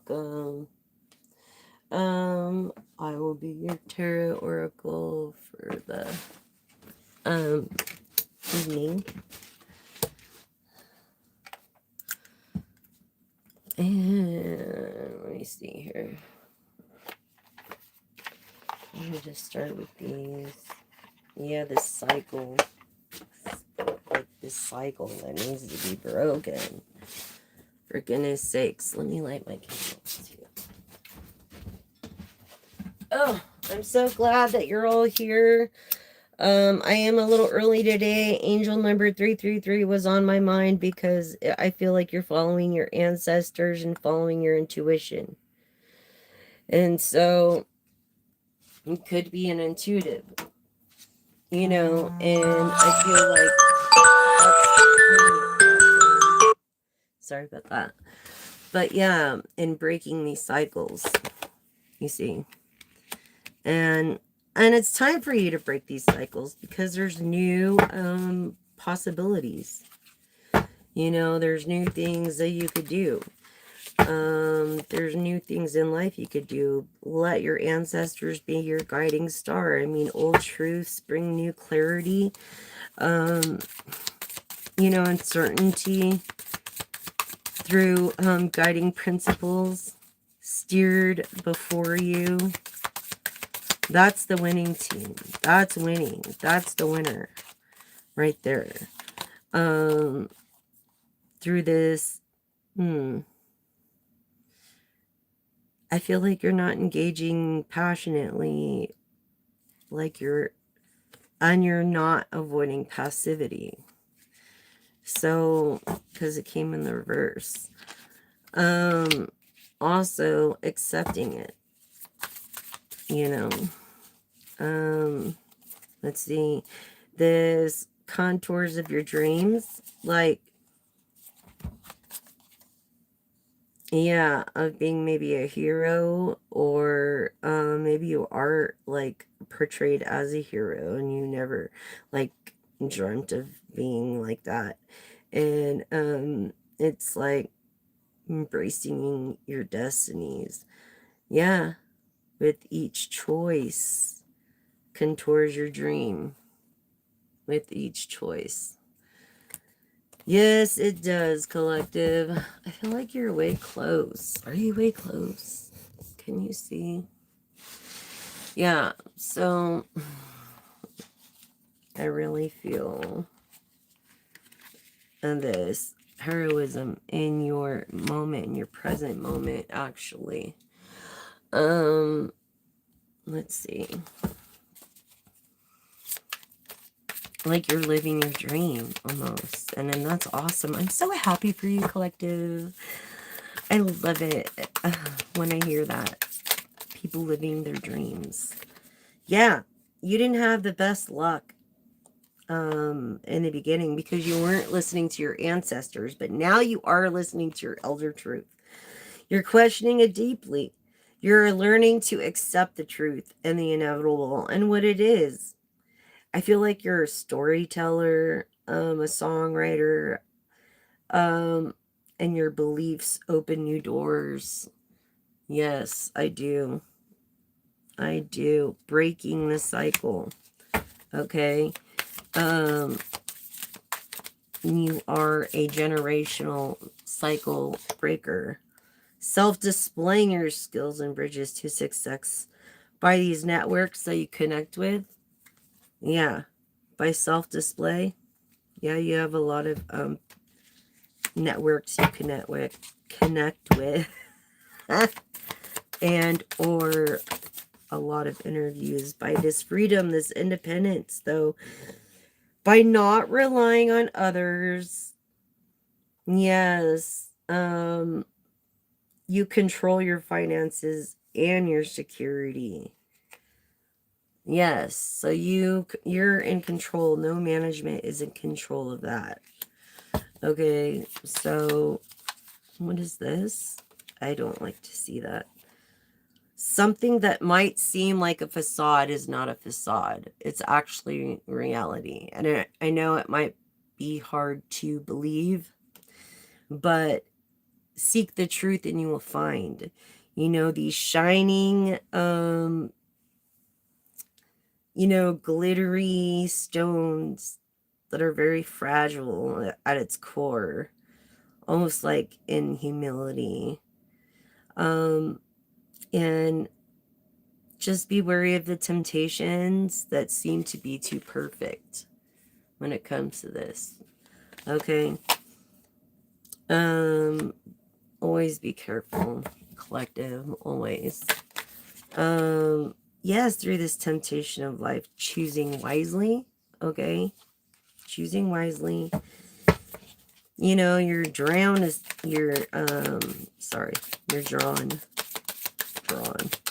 welcome. I will be your tarot oracle for the um evening. And let me see here. Let me just start with these. Yeah, this cycle. Like this cycle that needs to be broken. For goodness sakes, let me light my candles too. Oh, I'm so glad that you're all here. I am a little early today. Angel number 333 was on my mind because I feel like you're following your ancestors and following your intuition. And so it could be an intuitive, and I feel like sorry about that. But yeah, in breaking these cycles, you see. And it's time for you to break these cycles because there's new possibilities. There's new things that you could do. There's new things in life you could do. Let your ancestors be your guiding star. I mean, old truths bring new clarity, uncertainty through guiding principles steered before you. That's the winning team. That's winning. That's the winner right there. Through this, I feel like you're not engaging passionately, and you're not avoiding passivity. So, because it came in the reverse. Also accepting it, let's see, this contours of your dreams, of being maybe a hero, or maybe you are portrayed as a hero and you never dreamt of being like that. And it's like embracing your destinies. Yeah, with each choice contours your dream. With each choice. Yes, it does, collective. I feel like you're way close. Are you way close? Can you see? Yeah, so I really feel this heroism in your moment, in your present moment, actually. Let's see. Like you're living your dream almost. And then that's awesome. I'm so happy for you, collective. I love it when I hear that. People living their dreams. Yeah, you didn't have the best luck in the beginning because you weren't listening to your ancestors, but now you are listening to your elder truth. You're questioning it deeply. You're learning to accept the truth and the inevitable and what it is. I feel like you're a storyteller, a songwriter, and your beliefs open new doors. Yes, I do. I do. Breaking the cycle. Okay. You are a generational cycle breaker. Self-displaying your skills and bridges to success by these networks that you connect with. Yeah. By self-display. Yeah, you have a lot of networks you connect with. And or a lot of interviews. By this freedom, this independence, though, by not relying on others. Yes, you control your finances and your security. Yes, so you're in control. No management is in control of that. Okay, so what is this? I don't like to see that. Something that might seem like a facade is not a facade. It's actually reality. And I know it might be hard to believe, but seek the truth and you will find, you know, these shining, you know, glittery stones that are very fragile at its core, almost like in humility. And just be wary of the temptations that seem to be too perfect when it comes to this. Okay. Always be careful, collective, always. Yes, through this temptation of life, choosing wisely, okay? Choosing wisely. You know, you're drawn you're drawn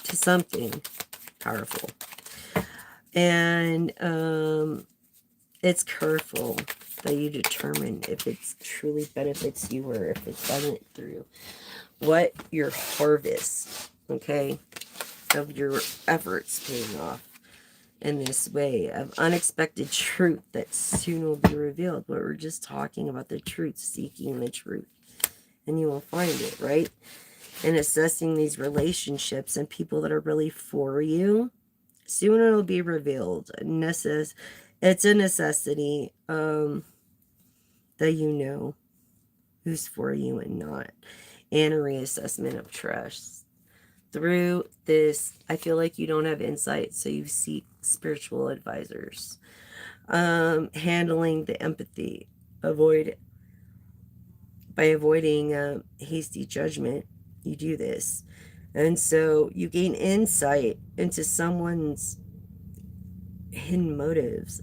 to something powerful. And it's careful that you determine if it truly benefits you or if it doesn't, through what your harvest, okay, of your efforts paying off in this way of unexpected truth that soon will be revealed. But we're just talking about the truth, seeking the truth, and you will find it, right? And assessing these relationships and people that are really for you, soon it'll be revealed. It's a necessity that you know who's for you and not, and a reassessment of trust. Through this, I feel like you don't have insight, so you seek spiritual advisors. Handling the empathy, by avoiding hasty judgment, you do this. And so you gain insight into someone's hidden motives,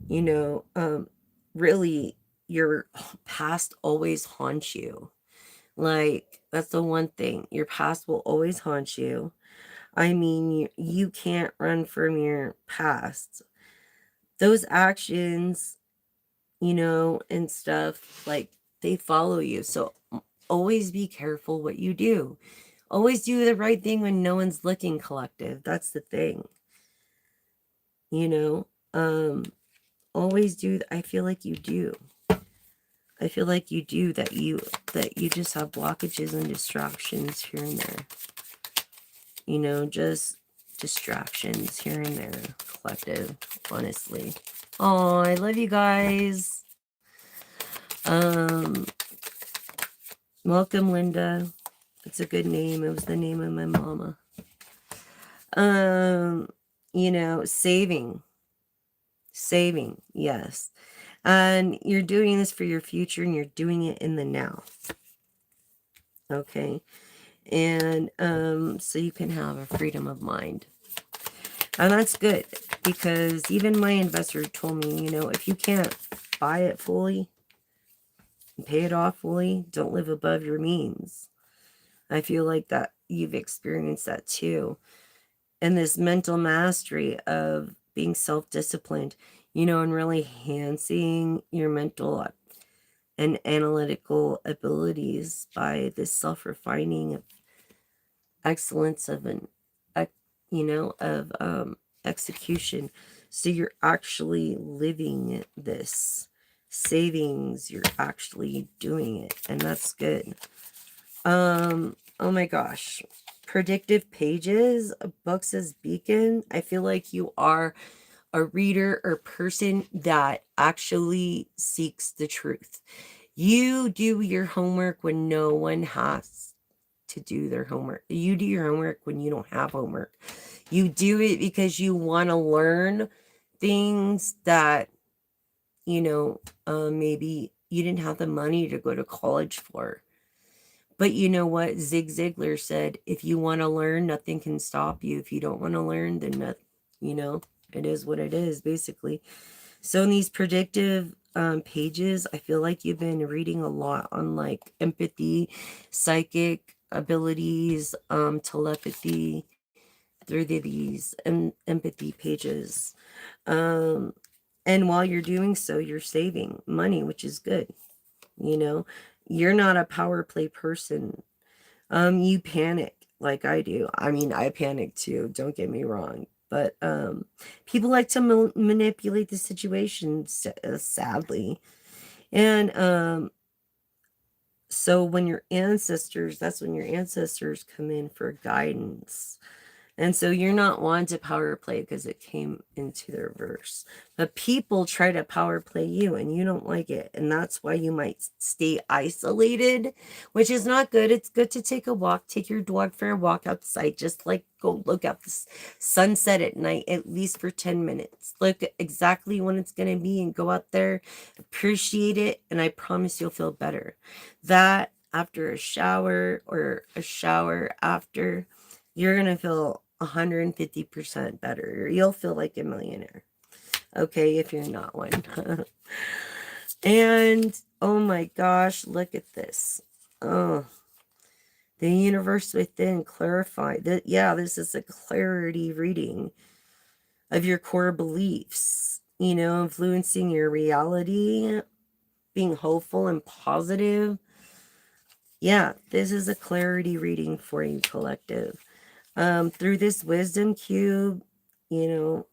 you know. Really, your past always haunts you. Like, that's the one thing. Your past will always haunt you. I mean, you can't run from your past. Those actions, you know, and stuff, like, they follow you. So always be careful what you do. Always do the right thing when no one's looking, collective. That's the thing. You know, always do. I feel like you do. I feel like you do, that you just have blockages and distractions here and there. You know, just distractions here and there, collective, honestly. Oh, I love you guys. Welcome, Linda. It's a good name. It was the name of my mama. You know, saving, yes. And you're doing this for your future, and you're doing it in the now. Okay. And so you can have a freedom of mind. And that's good, because even my investor told me, you know, if you can't buy it fully and pay it off fully, don't live above your means. I feel like that you've experienced that too. And this mental mastery of being self-disciplined, you know, and really enhancing your mental and analytical abilities by this self-refining excellence of execution. So you're actually living this savings, you're actually doing it, and that's good. Oh my gosh, predictive pages, books as beacon. I feel like you are a reader or person that actually seeks the truth. You do your homework when no one has to do their homework. You do your homework when you don't have homework. You do it because you want to learn things that, you know, maybe you didn't have the money to go to college for. But you know what? Zig Ziglar said, if you want to learn, nothing can stop you. If you don't want to learn, then nothing, you know, it is what it is, basically. So in these predictive pages, I feel like you've been reading a lot on like empathy, psychic abilities, telepathy, through these empathy pages. And while you're doing so, you're saving money, which is good. You know, you're not a power play person. You panic like I do. I mean, I panic too, don't get me wrong. But people like to manipulate the situation, sadly. And So when your ancestors, that's when your ancestors come in for guidance. And so you're not one to power play because it came into the reverse. But people try to power play you and you don't like it. And that's why you might stay isolated, which is not good. It's good to take a walk, take your dog for a walk outside, just like go look at the sunset at night, at least for 10 minutes. Look exactly when it's going to be and go out there, appreciate it. And I promise you'll feel better. That after a shower or a shower after, you're going to feel 150% better. You'll feel like a millionaire. Okay, if you're not one. And oh my gosh, look at this. Oh, the universe within clarify that. Yeah, this is a clarity reading of your core beliefs, influencing your reality, being hopeful and positive. Yeah, this is a clarity reading for you, collective. Through this wisdom cube, you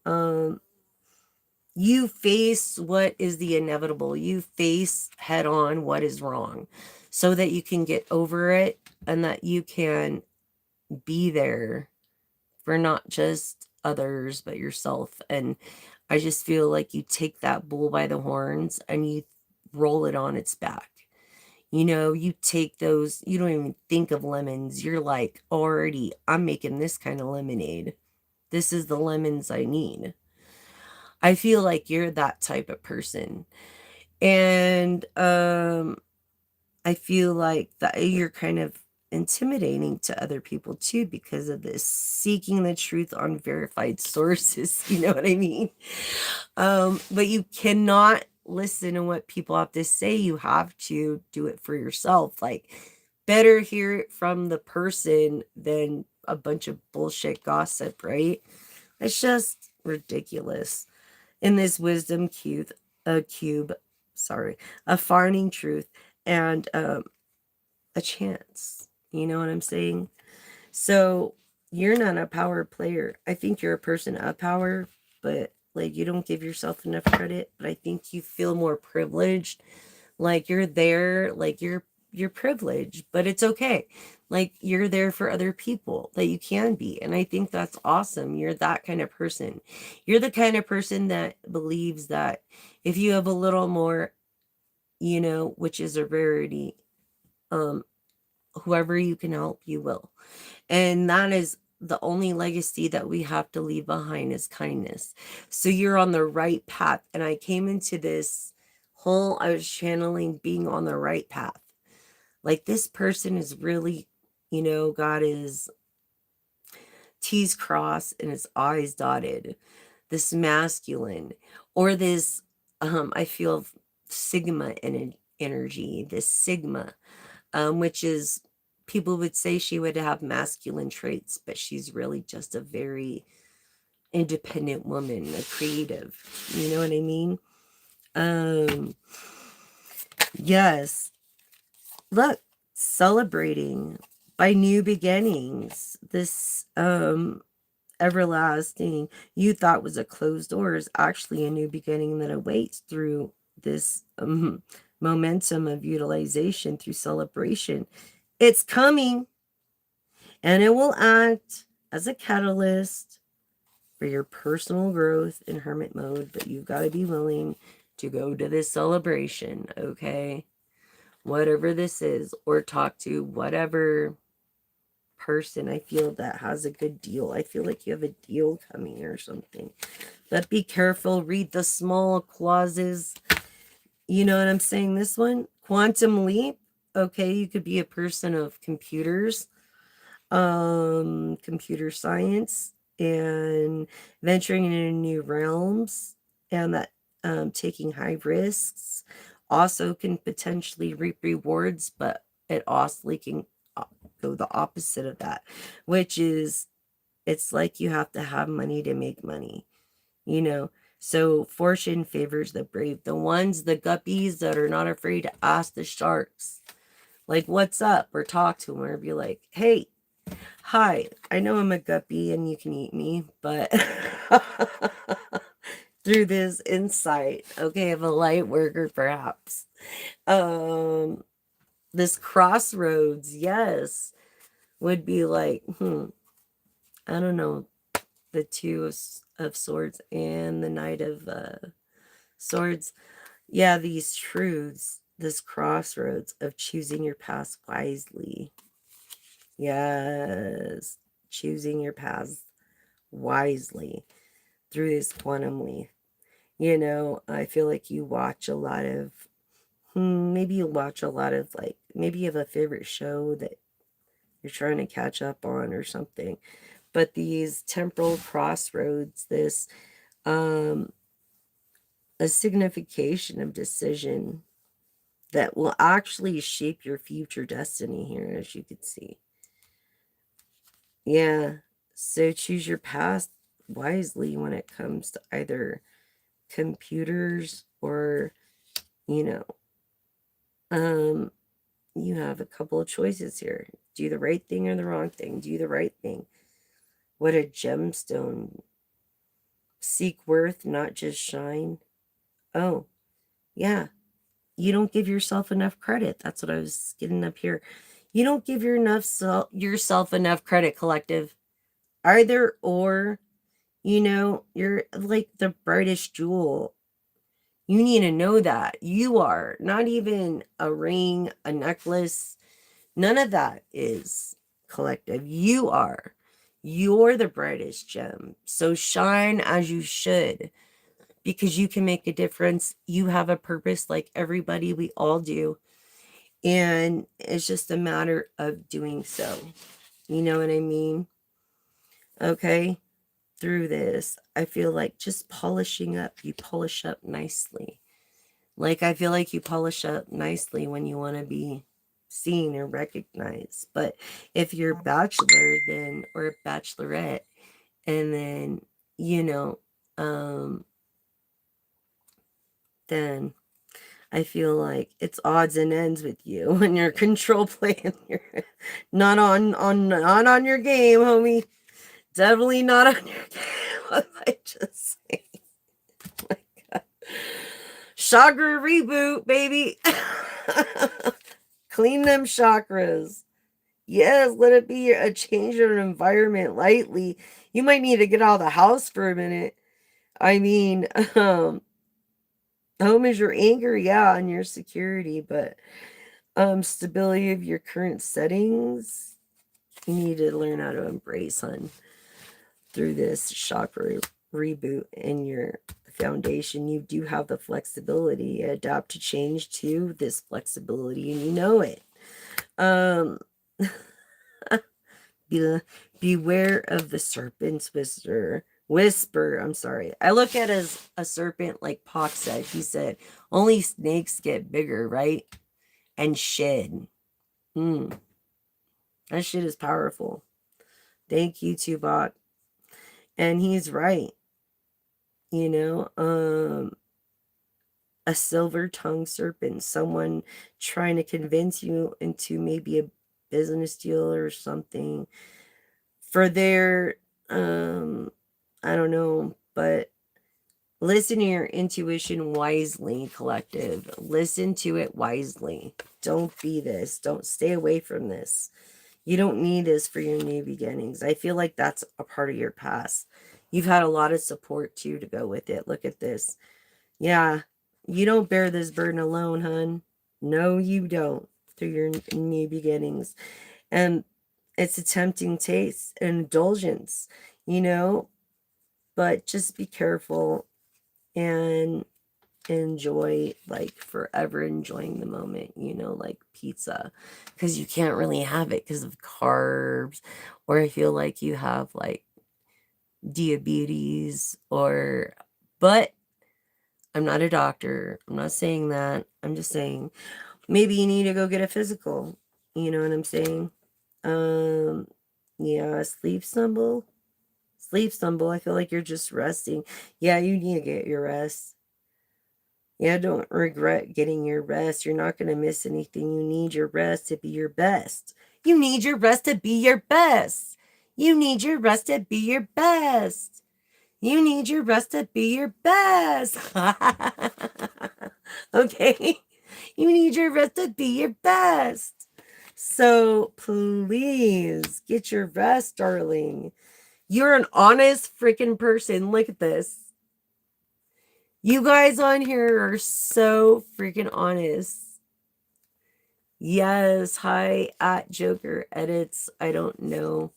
face what is the inevitable. You face head on what is wrong so that you can get over it and that you can be there for not just others, but yourself. And I just feel like you take that bull by the horns and you roll it on its back. You take those, you don't even think of lemons. You're like, already, I'm making this kind of lemonade. This is the lemons I need. I feel like you're that type of person. And I feel like that you're kind of intimidating to other people too because of this seeking the truth on verified sources. You know what I mean? But you cannot listen to what people have to say. You have to do it for yourself. Like, better hear it from the person than a bunch of bullshit gossip, right? It's just ridiculous. In this wisdom cube, sorry, a farming truth and a chance. You know what I'm saying? So you're not a power player. I think you're a person of power, but like you don't give yourself enough credit. But I think you feel more privileged. Like you're there, like you're privileged, but it's okay. Like you're there for other people that you can be. And I think that's awesome. You're that kind of person. You're the kind of person that believes that if you have a little more, which is a rarity, um, whoever you can help, you will. And that is the only legacy that we have to leave behind is kindness. So you're on the right path. And I came into this I was channeling being on the right path. Like this person is really, got his T's crossed and his I's dotted. This masculine or this, I feel sigma energy, this sigma, which is, people would say she would have masculine traits, but she's really just a very independent woman, a creative. You know what I mean? Yes. Look, celebrating by new beginnings. This everlasting you thought was a closed door is actually a new beginning that awaits through this momentum of utilization through celebration. It's coming and it will act as a catalyst for your personal growth in hermit mode, but you've got to be willing to go to this celebration, okay? Whatever this is, or talk to whatever person I feel that has a good deal. I feel like you have a deal coming or something. But be careful, read the small clauses. You know what I'm saying? This one, quantum leap. Okay, you could be a person of computers, computer science, and venturing into new realms, and that taking high risks also can potentially reap rewards, but it also can go the opposite of that, which is it's like you have to have money to make money, so fortune favors the brave, the ones, the guppies that are not afraid to ask the sharks, like, what's up, or talk to them, or be like, hey, hi, I know I'm a guppy and you can eat me, but through this insight, okay, of a light worker perhaps. This crossroads, yes, would be like, I don't know, the two of swords and the knight of swords. Yeah, these truths, this crossroads of choosing your path wisely. Yes, choosing your path wisely through this quantum leap. You know, I feel like you watch a lot of, maybe you watch a lot of, like, maybe you have a favorite show that you're trying to catch up on or something. But these temporal crossroads, this, a signification of decision that will actually shape your future destiny here, as you can see. Yeah. So choose your path wisely when it comes to either computers or, you know, you have a couple of choices here. Do the right thing or the wrong thing. Do the right thing. What a gemstone. Seek worth, not just shine. Oh, yeah. You don't give yourself enough credit. That's what I was getting up here. You don't give yourself enough credit, collective. Either or, you're like the brightest jewel. You need to know that. You are. Not even a ring, a necklace. None of that is collective. You are. You're the brightest gem. So shine as you should, because you can make a difference. You have a purpose like everybody. We all do. And it's just a matter of doing so. You know what I mean? Okay. Through this, I feel like just polishing up. You polish up nicely. Like, I feel like you polish up nicely when you want to be seen or recognized. But if you're a bachelor, then, or a bachelorette, and then, you know, then I feel like it's odds and ends with you when you're control playing. You're not on your game, homie. Definitely not on your game. What I just say? Oh my God. Chakra reboot, baby. Clean them chakras. Yes, let it be a change of environment lightly. You might need to get out of the house for a minute. I mean, home is your anchor, yeah, and your security, but stability of your current settings, you need to learn how to embrace, hun, through this chakra reboot in your foundation. You do have the flexibility, adapt to change to this flexibility, and you know it. Beware of the serpent's whisper. I'm sorry. I look at it as a serpent, like Pac said. He said, only snakes get bigger, right? And shed. That shit is powerful. Thank you, Tubok. And he's right. A silver-tongued serpent, someone trying to convince you into maybe a business deal or something for their, I don't know, but listen to your intuition wisely, collective. Listen to it wisely. Don't be this. Don't stay away from this. You don't need this for your new beginnings. I feel like that's a part of your past. You've had a lot of support too to go with it. Look at this. Yeah, you don't bear this burden alone, hun. No, you don't. Through your new beginnings. And it's a tempting taste and indulgence, but just be careful and enjoy, like, forever enjoying the moment, like pizza, because you can't really have it because of carbs, or I feel like you have like diabetes, but I'm not a doctor. I'm not saying that. I'm just saying maybe you need to go get a physical. You know what I'm saying? Yeah, sleep stumble. Sleep stumble. I feel like you're just resting. Yeah, you need to get your rest. Yeah, don't regret getting your rest. You're not going to miss anything. You need your rest to be your best. You need your rest to be your best. You need your rest to be your best. You need your rest to be your best. Okay. You need your rest to be your best. So please get your rest, darling. You're an honest freaking person. Look at this. You guys on here are so freaking honest. Yes, hi at Joker Edits. I don't know.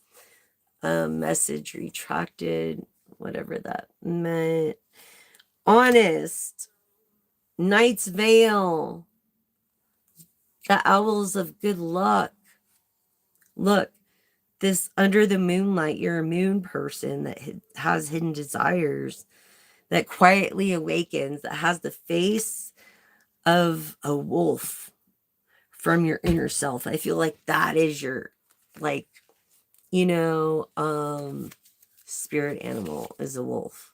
Message retracted, whatever that meant. Honest. Knight's Veil. The Owls of Good Luck. Look, this under the moonlight, you're a moon person that has hidden desires, that quietly awakens, that has the face of a wolf from your inner self. I feel like that is your, like, spirit animal is a wolf.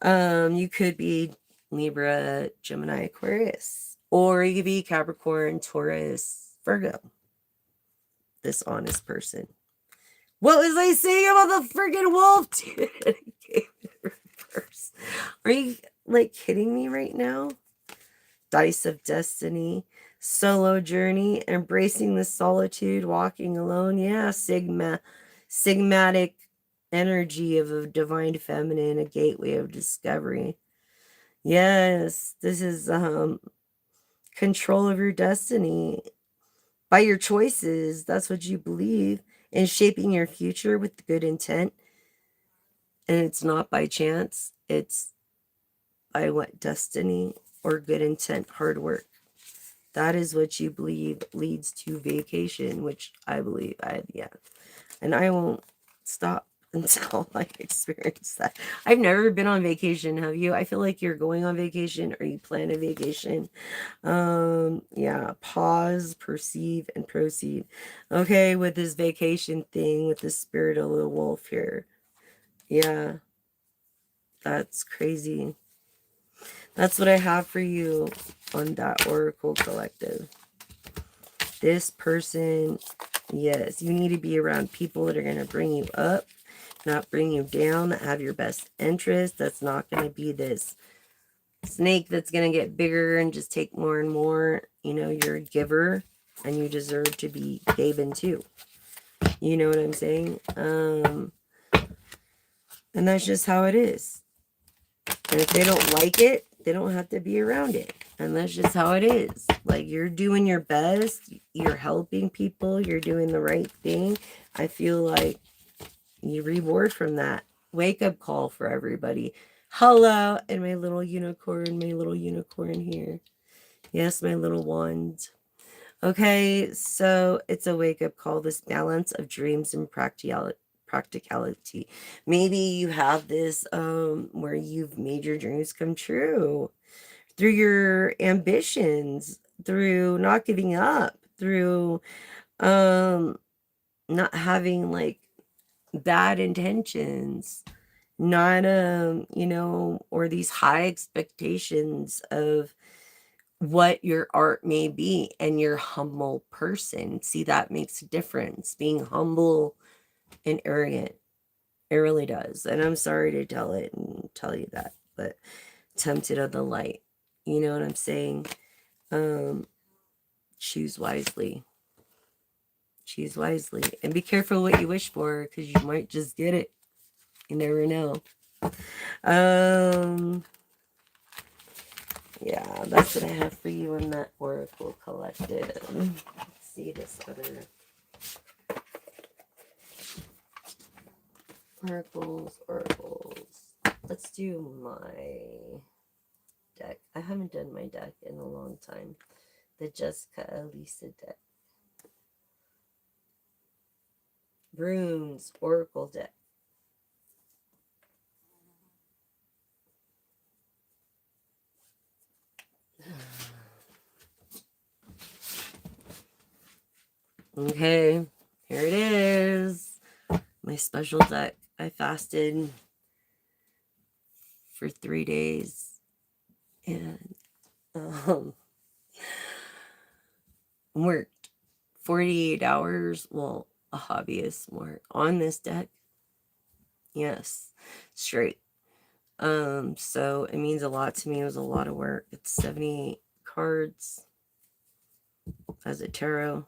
You could be Libra, Gemini, Aquarius, or you could be Capricorn, Taurus, Virgo. This honest person. What was I saying about the freaking wolf, dude? Are you like kidding me right now? Dice of Destiny, solo journey, embracing the solitude, walking alone. Yeah, sigmatic energy of a divine feminine, a gateway of discovery. Yes, this is control of your destiny by your choices. That's what you believe, and shaping your future with good intent. And it's not by chance, it's by what destiny or good intent, hard work. That is what you believe leads to vacation, which I believe yeah. And I won't stop until I experience that. I've never been on vacation, have you? I feel like you're going on vacation or you plan a vacation. Yeah, pause, perceive, and proceed. Okay, with this vacation thing, with the spirit of the wolf here. Yeah, that's crazy. That's what I have for you on that Oracle Collective. This person, yes, you need to be around people that are going to bring you up, not bring you down, that have your best interest. That's not going to be this snake that's going to get bigger and just take more and more. You're a giver and you deserve to be given too. You know what I'm saying? And that's just how it is. And if they don't like it, they don't have to be around it. And that's just how it is. Like, you're doing your best. You're helping people. You're doing the right thing. I feel like you reward from that. Wake up call for everybody. Hello. And my little unicorn here. Yes, my little wand. Okay, so it's a wake up call. This balance of dreams and practicality. Maybe you have this where you've made your dreams come true through your ambitions, through not giving up, through not having like bad intentions, not or these high expectations of what your art may be, and you're a humble person. See, that makes a difference. Being humble and arrogant, it really does. And I'm sorry to tell you that, but tempted of the light. You know what I'm saying? Choose wisely. Choose wisely. And be careful what you wish for, because you might just get it. You never know. Yeah, that's what I have for you in that Oracle Collective. Let's see this other oracles. Let's do my deck. I haven't done my deck in a long time. The JessicaAlisa deck. Runes Oracle deck. Okay, here it is. My special deck. I fasted for 3 days and worked 48 hours. Well, a hobbyist more on this deck. Yes, straight. So it means a lot to me. It was a lot of work. It's 78 cards as a tarot.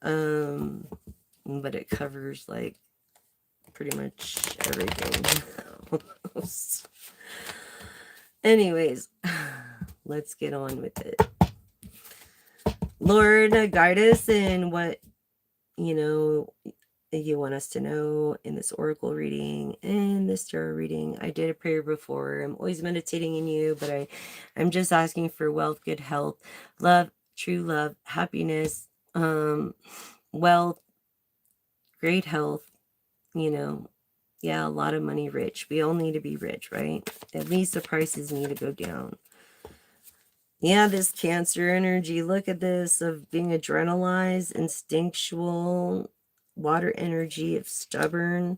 But it covers like pretty much everything. Almost. Anyways, let's get on with it. Lord, guide us in what, you want us to know in this oracle reading and this tarot reading. I did a prayer before. I'm always meditating in you, but I'm just asking for wealth, good health, love, true love, happiness, wealth, great health, yeah, a lot of money, rich. We all need to be rich, right? At least the prices need to go down. Yeah, this Cancer energy, look at this, of being adrenalized, instinctual, water energy of stubborn.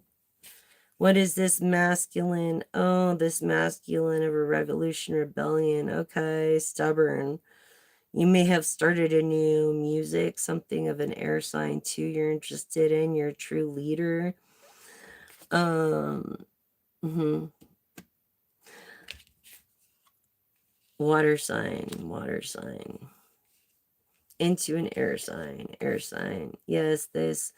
What is this masculine? Oh, this masculine of a revolution, rebellion. Okay, stubborn. You may have started a new music, something of an air sign too you're interested in. You're a true leader. Water sign. Into an air sign. Yes, this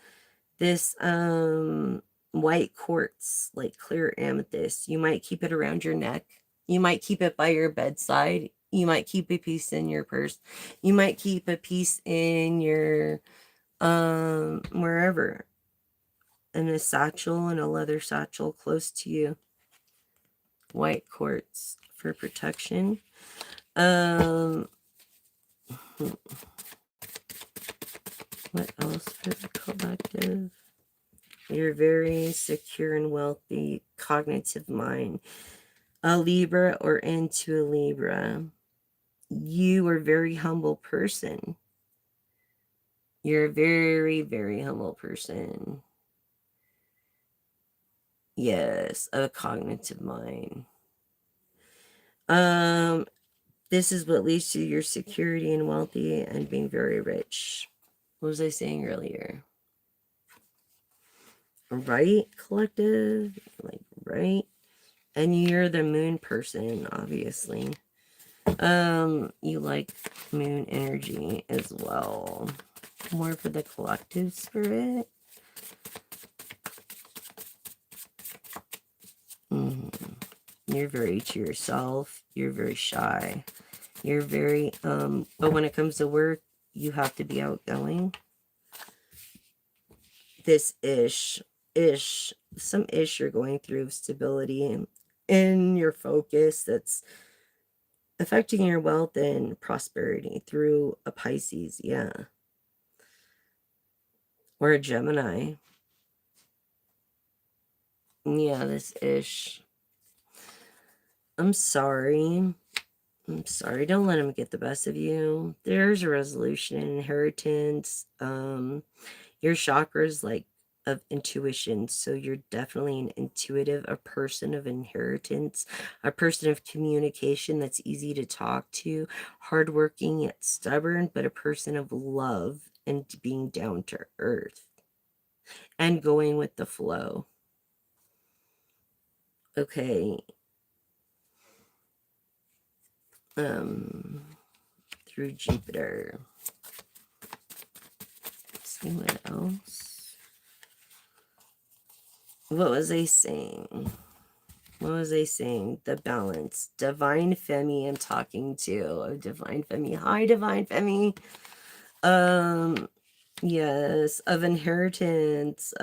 white quartz, like clear amethyst. You might keep it around your neck. You might keep it by your bedside. You might keep a piece in your purse. You might keep a piece in your wherever. In a satchel, in a leather satchel close to you. White quartz for protection. What else for the collective? You're very secure and wealthy, cognitive mind. A Libra or into a Libra. You are a very humble person. You're a very, very humble person. Yes, a cognitive mind. This is what leads to your security and wealthy and being very rich. What was I saying earlier? Right, collective? Like, right? And you're the moon person, obviously. You like moon energy as well. More for the collective spirit. You're very to yourself. You're very shy. You're very, but when it comes to work, you have to be outgoing. This some ish you're going through stability in your focus that's affecting your wealth and prosperity through a Pisces, yeah. Or a Gemini. Yeah, this ish. I'm sorry. Don't let him get the best of you. There's a resolution, inheritance. Your chakras like of intuition. So you're definitely an intuitive, a person of inheritance, a person of communication that's easy to talk to, hardworking yet stubborn, but a person of love and being down to earth and going with the flow. Okay. Through Jupiter. Let's see what else. What was I saying? The balance. Divine Femi I'm talking to. Divine Femi. Hi, Divine Femi. Yes, of inheritance.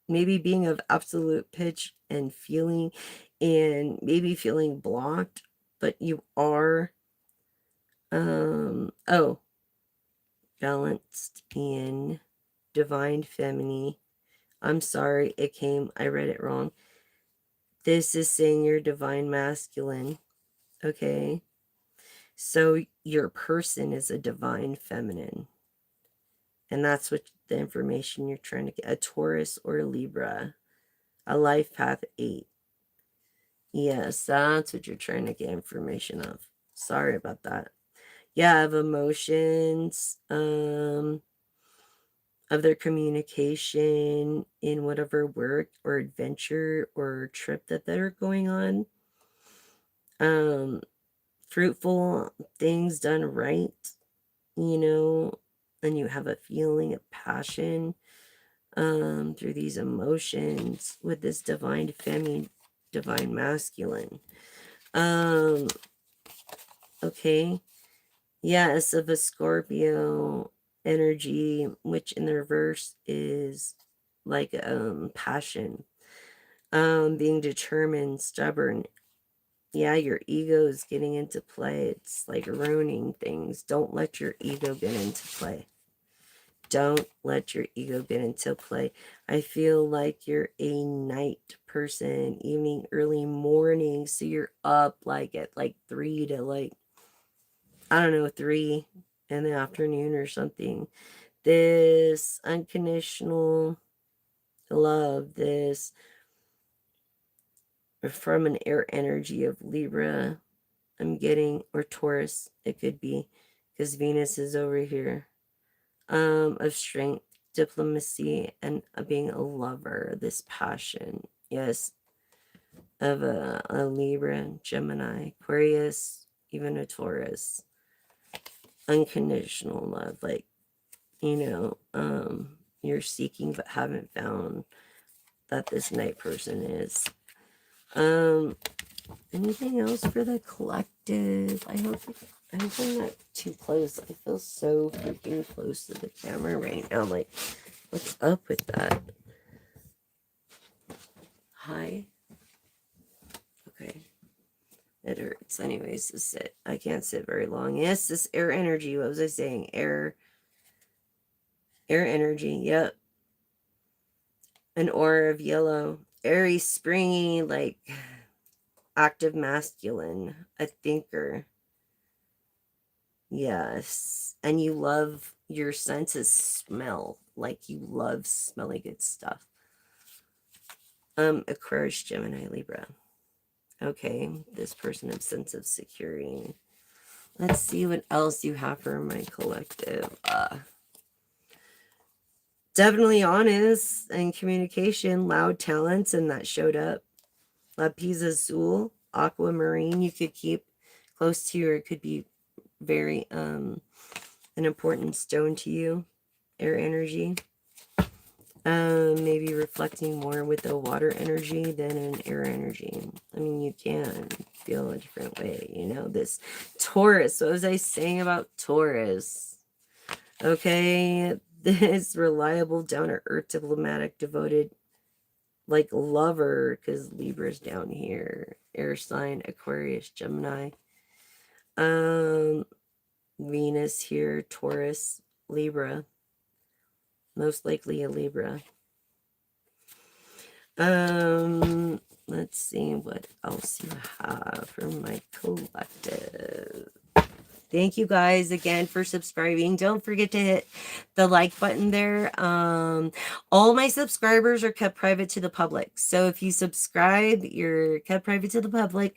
Maybe being of absolute pitch and feeling, and maybe feeling blocked, but you are balanced in divine feminine. I'm sorry, I read it wrong. This is saying you're divine masculine. Okay. So your person is a divine feminine. And that's what the information you're trying to get. A Taurus or a Libra. A life path 8. Yes, that's what you're trying to get information of. Sorry about that. Yeah, of emotions, of their communication in whatever work or adventure or trip that they're going on. fruitful things done right, you know, and you have a feeling of passion through these emotions with this divine feminine, divine masculine. Okay. Yes, of a Scorpio energy, which in the reverse is like passion. Being determined, stubborn. Yeah, your ego is getting into play. It's like ruining things. Don't let your ego get into play. Don't let your ego get into play. I feel like you're a night person, evening, early morning. So you're up like at like 3 to like, I don't know, 3 in the afternoon or something. This unconditional love, this from an air energy of Libra, I'm getting, or Taurus, it could be, because Venus is over here, of strength, diplomacy, and being a lover, this passion, yes, of a Libra, Gemini, Aquarius, even a Taurus, unconditional love, like, you know, you're seeking but haven't found that this night person is. Anything else for the collective? I hope I'm not too close. I feel so freaking close to the camera right now. Like, what's up with that? Hi. Okay. It hurts anyways to sit. I can't sit very long. Yes, this air energy. What was I saying? Air energy. Yep. An aura of yellow. Airy, springy, like active masculine. A thinker. Yes. And you love your senses smell. Like you love smelling good stuff. Aquarius, Gemini, Libra. Okay. This person of sense of security. Let's see what else you have for my collective. Definitely honest and communication, loud talents, and that showed up. Lapis Azul, aquamarine, you could keep close to you, or it could be very an important stone to you. Air energy. Maybe reflecting more with the water energy than an air energy. I mean, you can feel a different way, you know. This Taurus, what was I saying about Taurus? Okay, this reliable, down-to-earth, diplomatic, devoted, like lover, because Libra's down here. Air sign, Aquarius, Gemini. Venus here, Taurus, Libra. Most likely a Libra. Let's see what else you have for my collective. Thank you guys again for subscribing. Don't forget to hit the like button there. All my subscribers are kept private to the public. So if you subscribe, you're kept private to the public.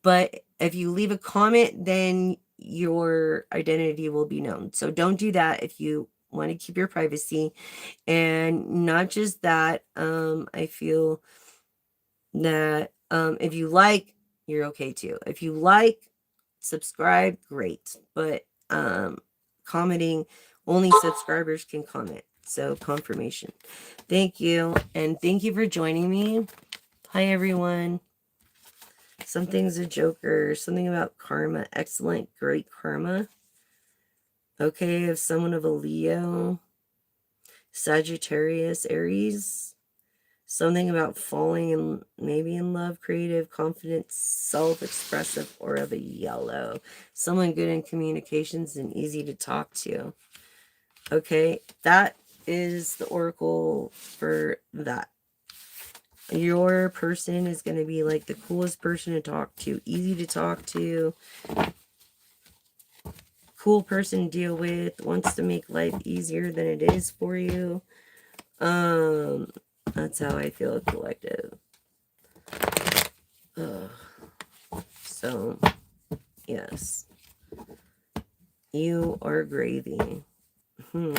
But if you leave a comment, then your identity will be known. So don't do that if you want to keep your privacy. And not just that, I feel that if you like, you're okay too. If you like, subscribe, great. But commenting, only subscribers can comment. So confirmation. Thank you. And thank you for joining me. Hi, everyone. Something's a joker. Something about karma. Excellent, great karma. Okay, if someone of a Leo, Sagittarius, Aries. Something about falling in, maybe in love, creative, confident, self-expressive, or of a yellow. Someone good in communications and easy to talk to. Okay, that is the oracle for that. Your person is going to be like the coolest person to talk to, easy to talk to, cool person to deal with, wants to make life easier than it is for you. That's how I feel collective. So, yes. You are gravy. You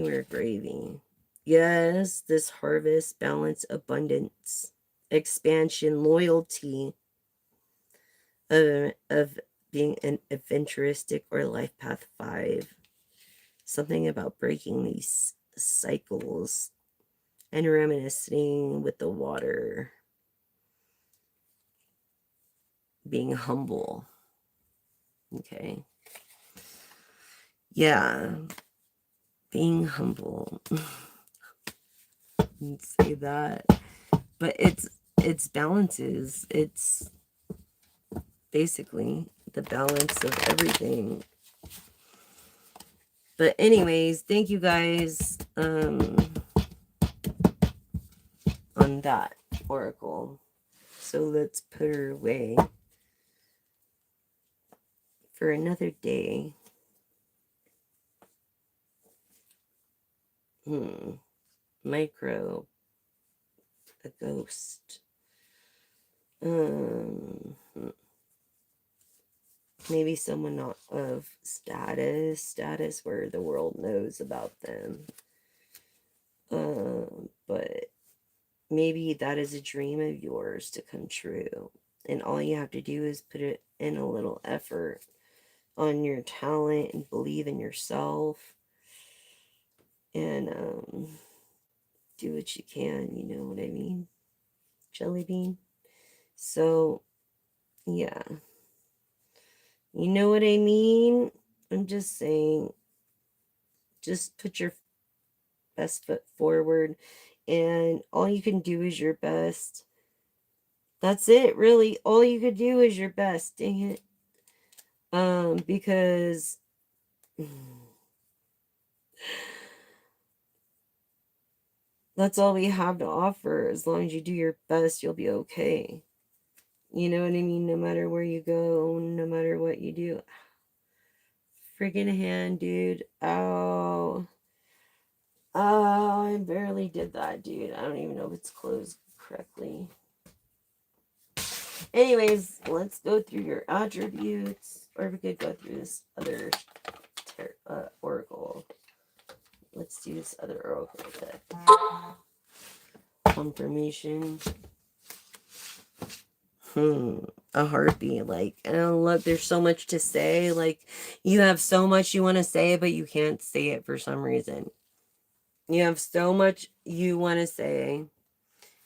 are gravy. Yes, this harvest, balance, abundance, expansion, loyalty. of being an adventuristic or life path 5. Something about breaking these cycles and reminiscing with the water. Being humble. Okay. Yeah. Being humble. Say that. But it's balances. It's basically the balance of everything. But anyways, thank you guys on that oracle. So let's put her away for another day. Micro, a ghost. Maybe someone not of status where the world knows about them. But maybe that is a dream of yours to come true. And all you have to do is put it in a little effort on your talent and believe in yourself. And do what you can, you know what I mean? Jelly bean. So, yeah. You know what I mean? I'm just saying, just put your best foot forward, and all you can do is your best. That's it, really. All you could do is your best. Dang it. Because that's all we have to offer. As long as you do your best, you'll be okay. You know what I mean? No matter where you go, no matter what you do. Freaking hand, dude. Oh. Oh, I barely did that, dude. I don't even know if it's closed correctly. Anyways, let's go through your attributes. Or we could go through this other oracle. Let's do this other oracle deck. Confirmation. A heartbeat. Like, oh, look, there's so much to say. Like, you have so much you want to say, but you can't say it for some reason. You have so much you want to say,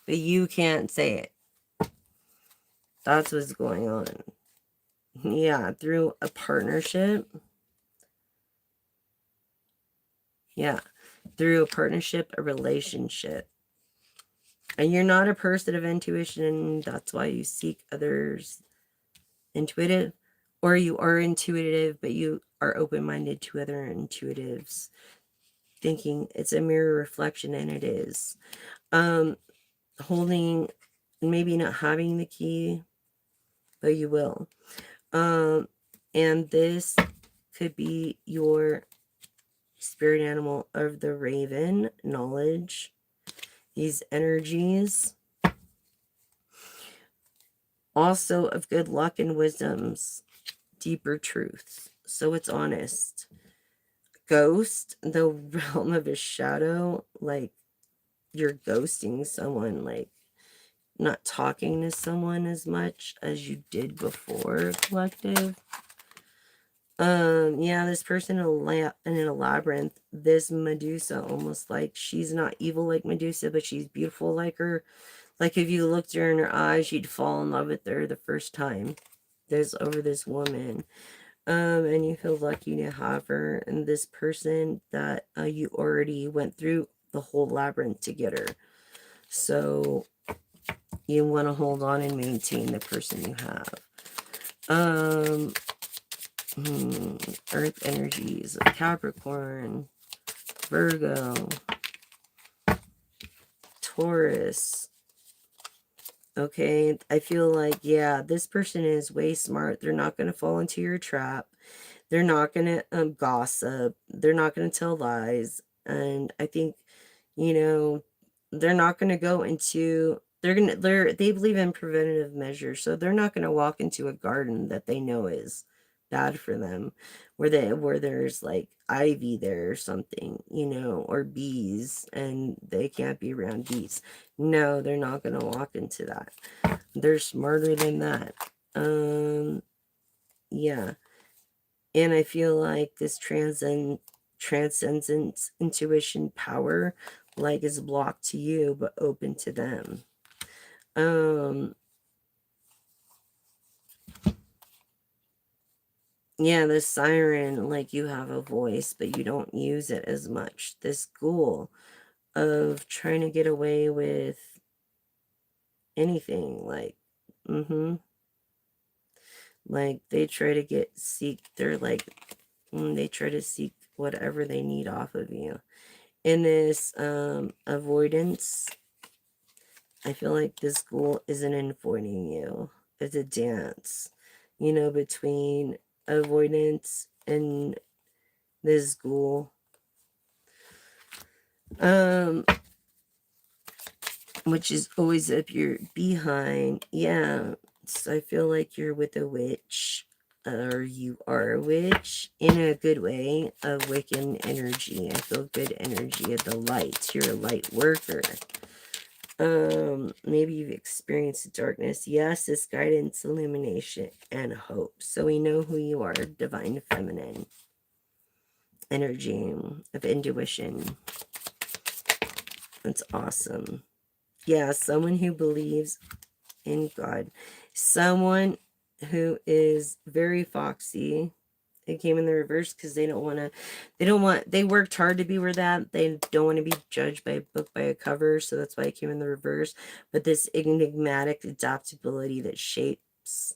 but you can't say it. That's what's going on. Yeah, through a partnership. Yeah, through a partnership, a relationship. And you're not a person of intuition. That's why you seek others intuitive. Or you are intuitive, but you are open-minded to other intuitives. Thinking it's a mirror reflection, and it is. Holding, maybe not having the key, but you will. And this could be your spirit animal of the raven, knowledge. These energies. Also of good luck and wisdoms, deeper truths. So it's honest. Ghost, the realm of a shadow, like you're ghosting someone, like not talking to someone as much as you did before, collective. Yeah, this person in a labyrinth, this Medusa, almost like she's not evil like Medusa, but she's beautiful like her. Like if you looked her in her eyes, you'd fall in love with her the first time. There's over this woman. And you feel lucky to have her. And this person that you already went through the whole labyrinth to get her. So you want to hold on and maintain the person you have. Earth energies, Capricorn, Virgo, Taurus. Okay, I feel like, yeah, this person is way smart. They're not going to fall into your trap. They're not going to gossip. They're not going to tell lies. And I think, you know, they're not going to go into, they believe in preventative measures. So they're not going to walk into a garden that they know is bad for them, where there's like ivy there or something, you know, or bees, and they can't be around bees. No, they're not going to walk into that. They're smarter than that. Yeah. And I feel like this transcendence intuition power like is blocked to you but open to them. Yeah, the siren, like you have a voice but you don't use it as much. This goal of trying to get away with anything, like like they try to they're like they try to seek whatever they need off of you. In this avoidance, I feel like this goal isn't avoiding you. It's a dance, between avoidance and this goal. Which is always up your behind. Yeah. So I feel like you're with a witch, or you are a witch in a good way, of Wiccan energy. I feel good energy of the light. You're a light worker. Maybe you've experienced darkness. Yes, it's guidance, illumination, and hope. So we know who you are, divine feminine energy of intuition. That's awesome. Yeah, someone who believes in God. Someone who is very foxy. It came in the reverse because they worked hard to be where that. They don't want to be judged by a book by a cover. So that's why it came in the reverse. But this enigmatic adaptability that shapes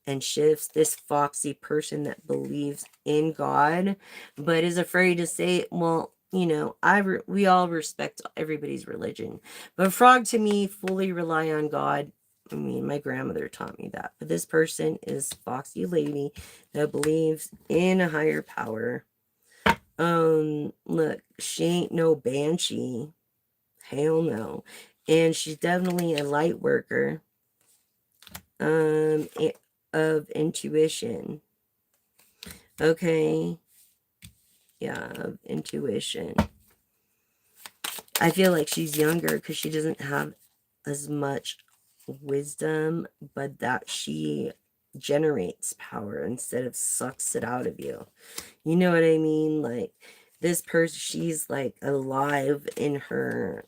and shifts, this foxy person that believes in God, but is afraid to say, well, we all respect everybody's religion. But frog to me fully rely on God. I mean, my grandmother taught me that. But this person is foxy lady that believes in a higher power. Look, she ain't no banshee. Hell no. And she's definitely a light worker. Of intuition. Okay. Yeah, of intuition. I feel like she's younger because she doesn't have as much wisdom, but that she generates power instead of sucks it out of you. You know what I mean? Like this person, she's like alive in her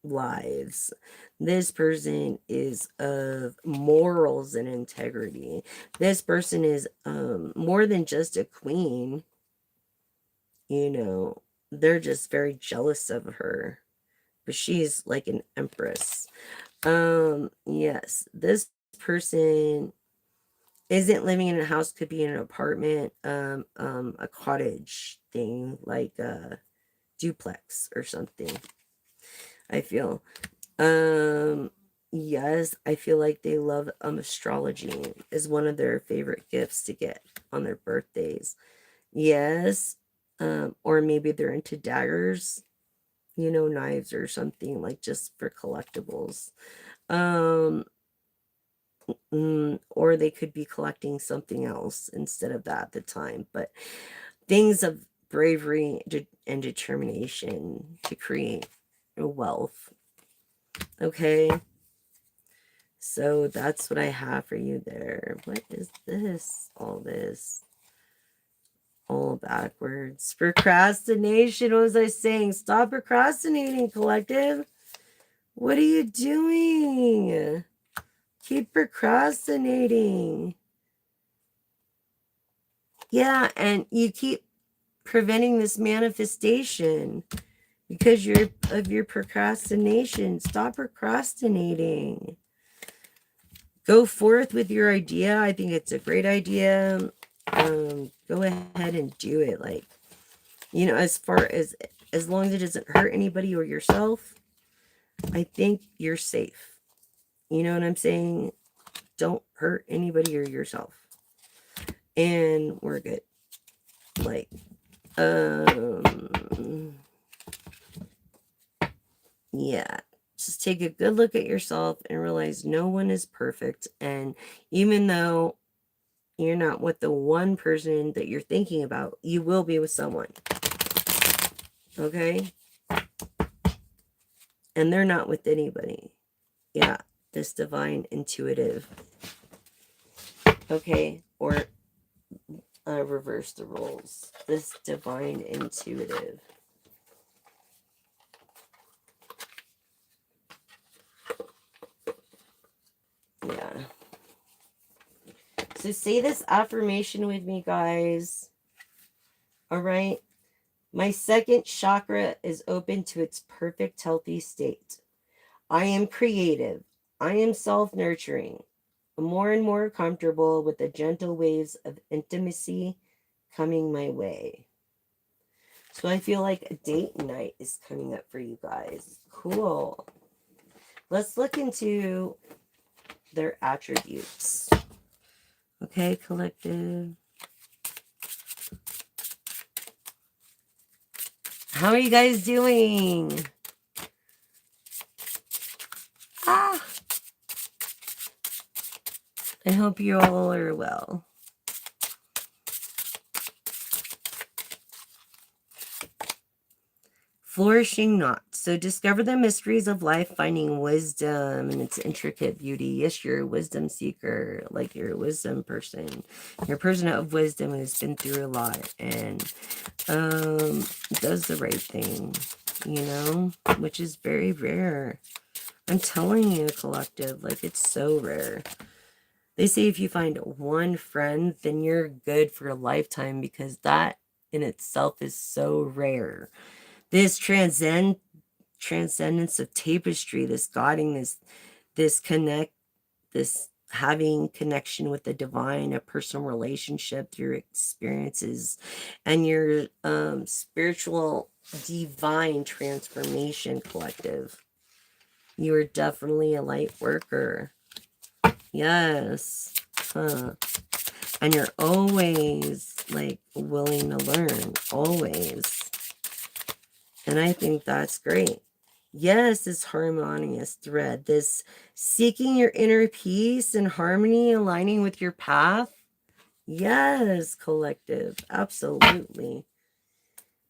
lives. This person is of morals and integrity. This person is more than just a queen. They're just very jealous of her. But she's like an empress. Yes, this person isn't living in a house, could be in an apartment, a cottage thing, like a duplex or something. I feel. Yes, I feel like they love astrology is one of their favorite gifts to get on their birthdays. Yes. Or maybe they're into daggers, knives or something, like just for collectibles. Or they could be collecting something else instead of that at the time. But things of bravery and determination to create wealth. Okay. So that's what I have for you there. What is this? All this. All backwards. Procrastination. What was I saying? Stop procrastinating, collective. What are you doing? Keep procrastinating. Yeah, and you keep preventing this manifestation because of your procrastination. Stop procrastinating. Go forth with your idea. I think it's a great idea. Go ahead and do it. Like, as long as it doesn't hurt anybody or yourself, I think you're safe. You know what I'm saying? Don't hurt anybody or yourself. And we're good. Like, yeah. Just take a good look at yourself and realize no one is perfect. And even though you're not with the one person that you're thinking about, you will be with someone. Okay? And they're not with anybody. Yeah. This divine intuitive. Okay, or reverse the roles. This divine intuitive. Yeah. So say this affirmation with me, guys. All right. My second chakra is open to its perfect healthy state. I am creative. I am self-nurturing. More and more comfortable with the gentle waves of intimacy coming my way. So I feel like a date night is coming up for you guys. Cool. Let's look into their attributes. Okay, collective. How are you guys doing? Ah, I hope you all are well. Flourishing not. So discover the mysteries of life, finding wisdom and its intricate beauty. Yes, you're a wisdom seeker, like you're a wisdom person. You're a person of wisdom who's been through a lot and does the right thing, you know, which is very rare. I'm telling you, collective, like it's so rare. They say if you find one friend, then you're good for a lifetime because that in itself is so rare. This transcendence of tapestry, this guiding, this having connection with the divine, a personal relationship through experiences, and your spiritual divine transformation, collective. You are definitely a light worker. Yes. Huh. And you're always like willing to learn, always. And I think that's great. Yes, this harmonious thread, this seeking your inner peace and harmony, aligning with your path. Yes, collective, absolutely.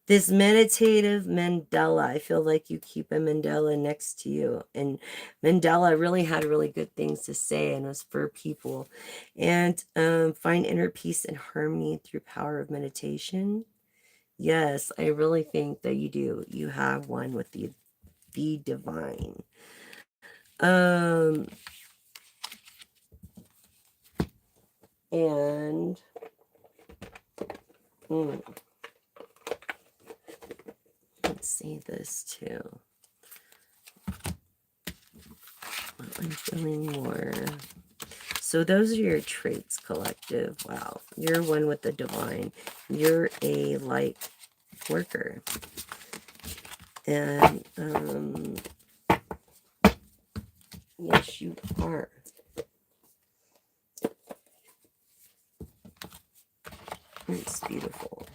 This meditative Mandela, I feel like you keep a Mandela next to you. And Mandela really had really good things to say and was for people. And find inner peace and harmony through power of meditation. Yes, I really think that you do. You have one with the divine. And let's see this too. I'm feeling more. So those are your traits, collective. Wow. You're one with the divine. You're a light worker. And yes, you are. It's beautiful.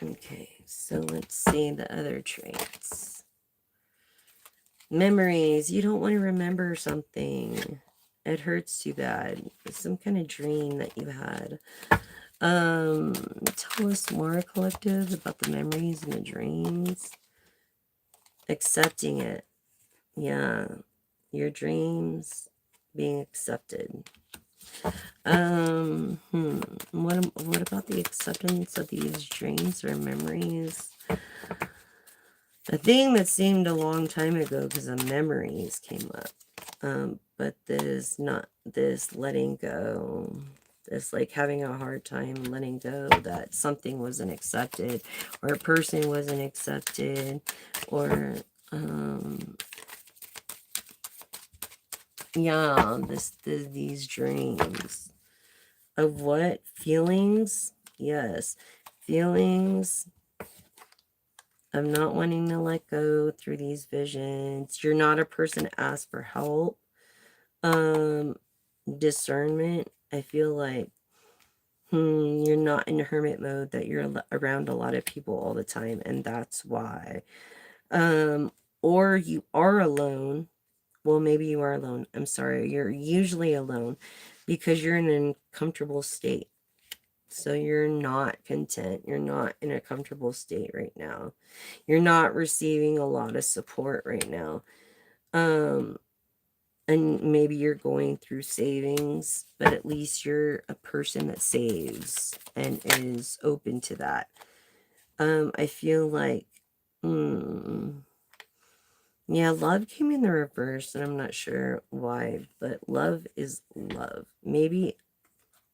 Okay, so let's see the other traits. Memories. You don't want to remember something. It hurts too bad. It's some kind of dream that you had. Tell us more, collective, about the memories and the dreams. Accepting it. Yeah. Your dreams being accepted. What about the acceptance of these dreams or memories? A thing that seemed a long time ago because the memories came up. But this letting go, this like having a hard time letting go that something wasn't accepted or a person wasn't accepted or yeah, these dreams of what feelings. Yes, feelings of not wanting to let go through these visions. You're not a person to ask for help. Discernment. I feel like you're not in hermit mode, that you're around a lot of people all the time, and that's why. Or you are alone. Well, maybe you are alone. I'm sorry. You're usually alone because you're in an uncomfortable state. So you're not content. You're not in a comfortable state right now. You're not receiving a lot of support right now. And maybe you're going through savings, but at least you're a person that saves and is open to that. I feel like, yeah, love came in the reverse, and I'm not sure why, but love is love. Maybe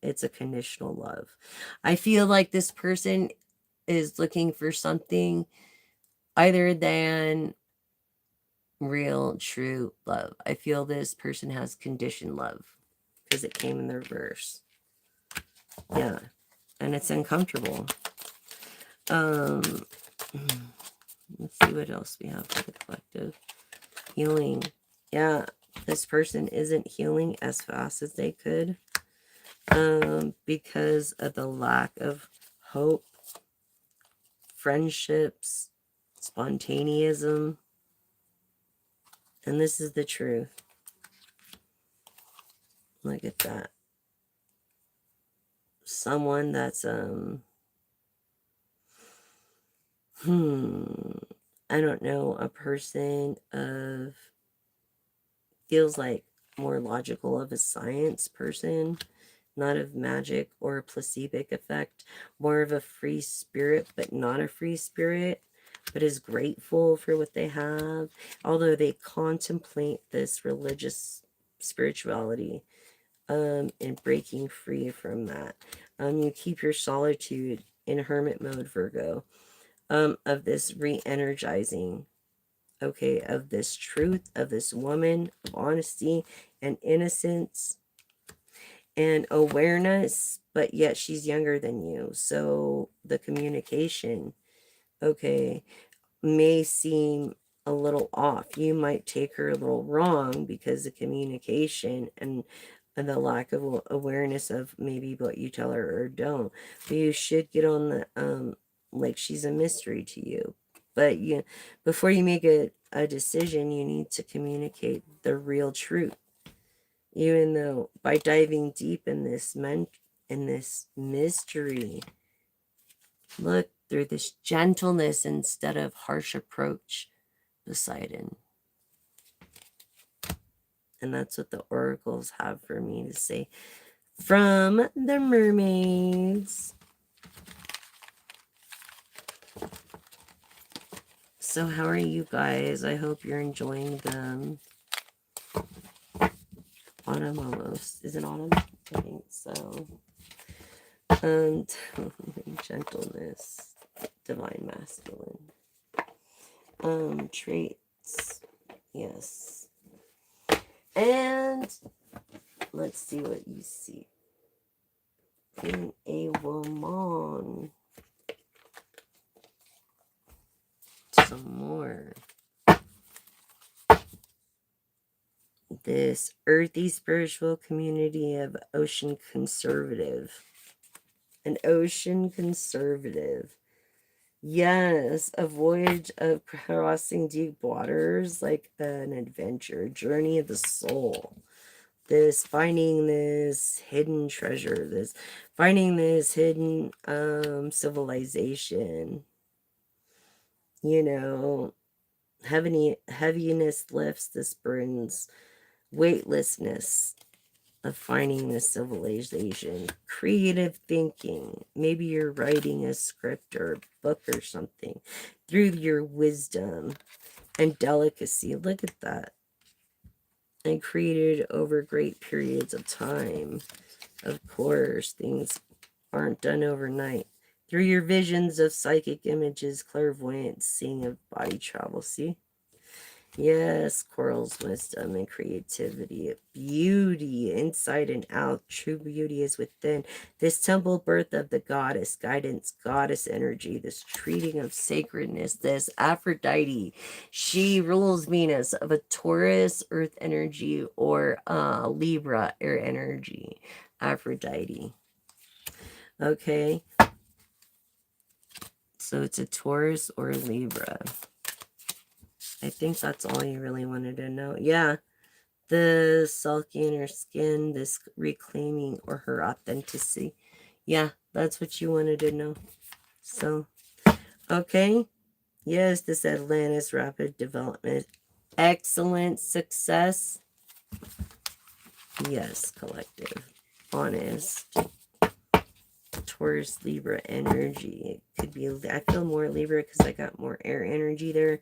it's a conditional love. I feel like this person is looking for something other than real, true love. I feel this person has conditioned love because it came in the reverse. Yeah, and it's uncomfortable. Let's see what else we have for the collective. Healing. Yeah, this person isn't healing as fast as they could because of the lack of hope, friendships, spontaneism. And this is the truth. Look at that. Someone that's I don't know, a person of feels like more logical of a science person, not of magic or a placebo effect, more of a free spirit, but not a free spirit, but is grateful for what they have, although they contemplate this religious spirituality and breaking free from that. You keep your solitude in hermit mode, Virgo, of this re-energizing, okay, of this truth, of this woman, of honesty and innocence and awareness, but yet she's younger than you. So the communication, okay, may seem a little off. You might take her a little wrong because the communication and the lack of awareness of maybe what you tell her or don't. But you should get on the like she's a mystery to you. But you, before you make a decision, you need to communicate the real truth. Even though by diving deep in this mystery, look through this gentleness instead of harsh approach, Poseidon. And that's what the oracles have for me to say from the mermaids. So how are you guys? I hope you're enjoying them. Autumn almost. Is it autumn? I think so. And gentleness. Divine masculine. Traits. Yes. And let's see what you see in a woman. Some more. This earthy spiritual community of ocean conservative. An ocean conservative. Yes, a voyage of crossing deep waters, like an adventure, journey of the soul. This finding this hidden treasure, this finding this hidden civilization. You know, heaviness lifts, this burns, weightlessness of finding this civilization, creative thinking. Maybe you're writing a script or a book or something through your wisdom and delicacy. Look at that. And created over great periods of time. Of course, things aren't done overnight. Through your visions of psychic images, clairvoyance, seeing of body travel. See? Yes, Coral's wisdom and creativity, beauty inside and out. True beauty is within. This temple birth of the goddess, guidance, goddess energy, this treating of sacredness, this Aphrodite. She rules Venus of a Taurus, earth energy, or Libra, air energy. Aphrodite. Okay. So it's a Taurus or a Libra. I think that's all you really wanted to know. Yeah. The sulky in her skin, this reclaiming or her authenticity. Yeah, that's what you wanted to know. So, okay. Yes, this Atlantis rapid development. Excellent success. Yes, collective. Honest. Taurus, Libra energy. It could be, I feel more Libra because I got more air energy there.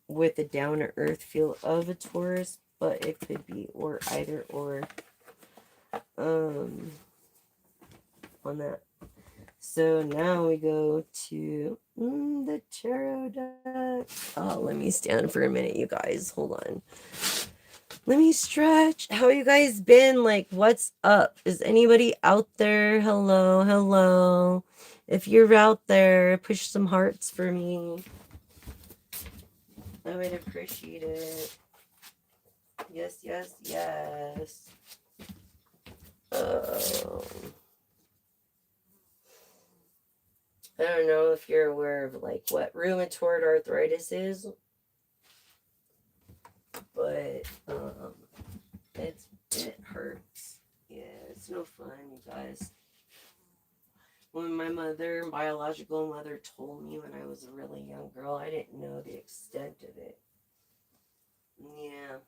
With the down to earth feel of a Taurus, but it could be or either or on that. So now we go to the tarot deck. Oh, let me stand for a minute, you guys. Hold on. Let me stretch. How you guys been? Like, what's up? Is anybody out there? Hello, hello. If you're out there, push some hearts for me. I would appreciate it. Yes, yes, yes. I don't know if you're aware of like what rheumatoid arthritis is, but it hurts. Yeah, it's no fun, you guys. When my biological mother, told me when I was a really young girl, I didn't know the extent of it. Yeah.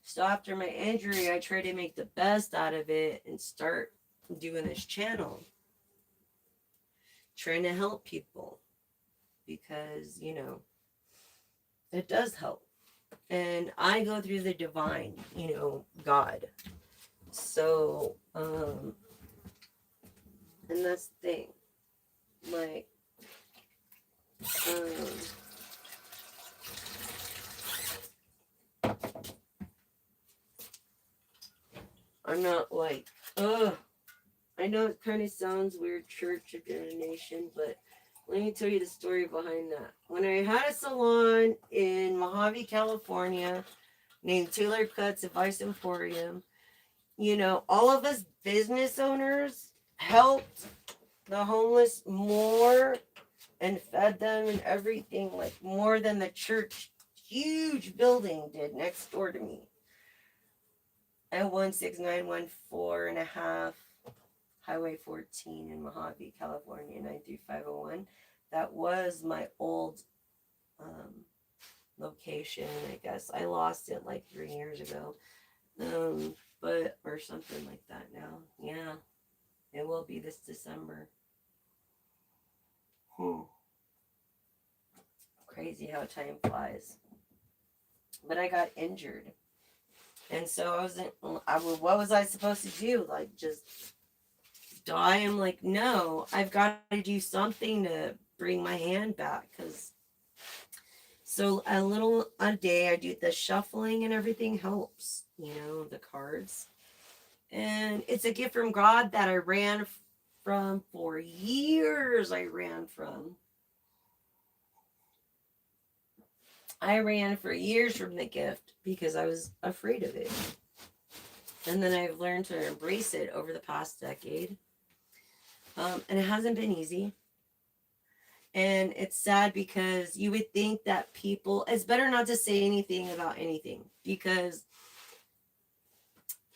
So after my injury, I tried to make the best out of it and start doing this channel, trying to help people because, it does help. And I go through the divine, God. So, and that's the thing. Like, I'm not like, I know it kind of sounds weird, Church of Divination, but let me tell you the story behind that. When I had a salon in Mojave, California, named Taylor Cuts Advice Emporium, all of us business owners helped the homeless more and fed them and everything, like more than the church huge building did next door to me. At 16914 and a half Highway 14 in Mojave, California, 93501. That was my old location, I guess. I lost it like 3 years ago. But, or something like that now. Yeah, it will be this December. Crazy how time flies. But I got injured. And so what was I supposed to do? Like, just die? I'm like, no, I've got to do something to bring my hand back. So a day I do the shuffling and everything helps, the cards. And it's a gift from God that I ran from for years. I ran for years from the gift because I was afraid of it. And then I've learned to embrace it over the past decade. And it hasn't been easy. And it's sad because you would think that it's better not to say anything about anything because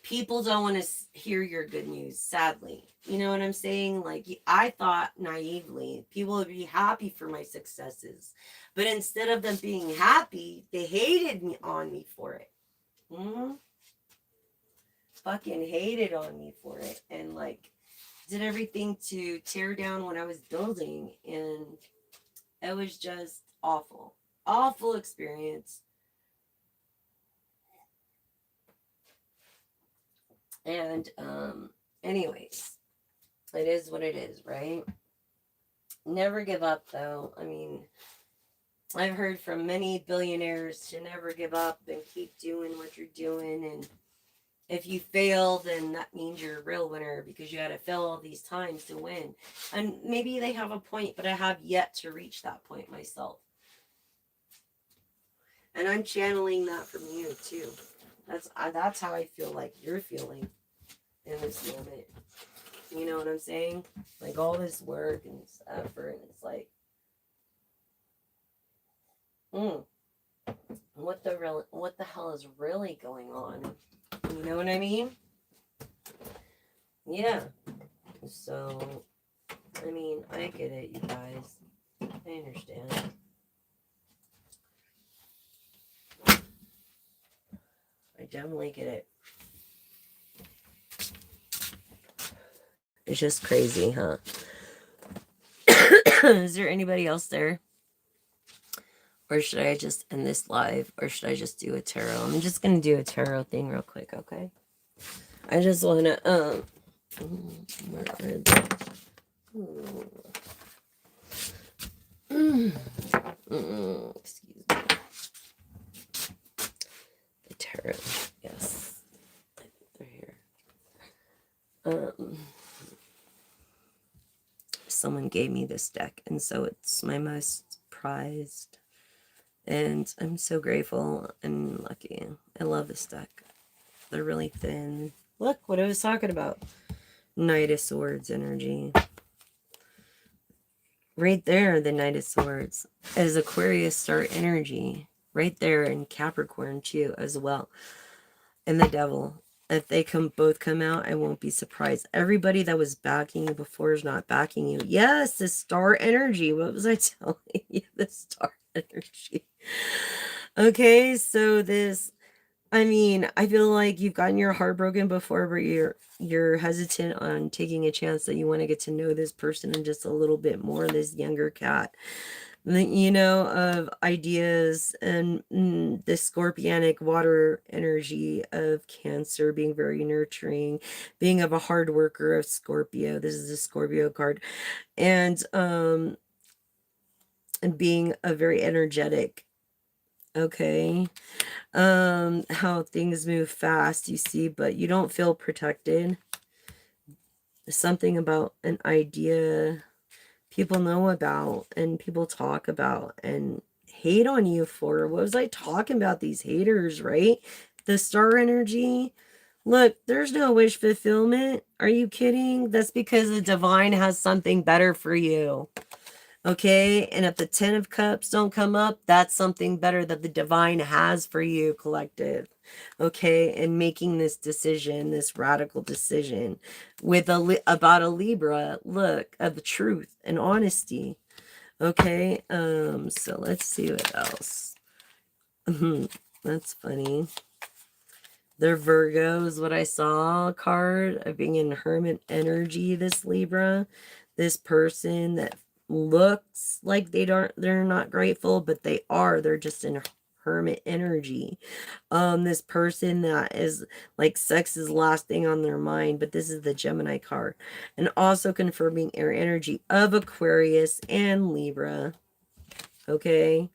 people don't want to hear your good news, sadly. You know what I'm saying? Like, I thought naively people would be happy for my successes. But instead of them being happy, they hated on me for it. Fucking hated on me for it. And, like, did everything to tear down what I was building. And it was just awful. Awful experience. And, anyways, it is what it is, right? Never give up, though. I mean, I've heard from many billionaires to never give up and keep doing what you're doing. And if you fail, then that means you're a real winner because you had to fail all these times to win. And maybe they have a point, but I have yet to reach that point myself. And I'm channeling that from you, too. That's how I feel like you're feeling in this moment. You know what I'm saying? Like, all this work and this effort, and it's like, what the hell is really going on? You know what I mean? Yeah. So, I mean, I get it, you guys. I understand. I definitely get it. It's just crazy, huh? Is there anybody else there? Or should I just end this live? Or should I just do a tarot? I'm just going to do a tarot thing real quick, okay? I just want to, where are they? Excuse me. The tarot, yes. I think they're here. Someone gave me this deck, and so it's my most prized. And I'm so grateful and lucky. I love this deck. They're really thin. Look what I was talking about. Knight of Swords energy. Right there, the Knight of Swords is Aquarius star energy. Right there in Capricorn too, as well. And the Devil. If they both come out, I won't be surprised. Everybody that was backing you before is not backing you. Yes, the star energy. What was I telling you? The star energy. Okay, so this, I mean, I feel like you've gotten your heart broken before, but you're hesitant on taking a chance that you want to get to know this person and just a little bit more, this younger cat, you know, of ideas and the scorpionic water energy of Cancer, being very nurturing, being of a hard worker of Scorpio. This is a Scorpio card. And being a very energetic, okay, how things move fast, you see, but you don't feel protected. Something about an idea people know about and people talk about and hate on you for. What was I talking about? These haters, right? The star energy. Look, there's no wish fulfillment. Are you kidding? That's because the divine has something better for you. Okay, and if the 10 of Cups don't come up, that's something better that the divine has for you, collective. Okay, and making this decision, this radical decision with about a Libra, look, of the truth and honesty. Okay, so let's see what else. That's funny. They're Virgo is what I saw, card of being in Hermit energy, this Libra. This person that looks like they're not grateful, but they are. They're just in Hermit energy. This person that is like sex is last thing on their mind, but this is the Gemini card. And also confirming air energy of Aquarius and Libra. Okay.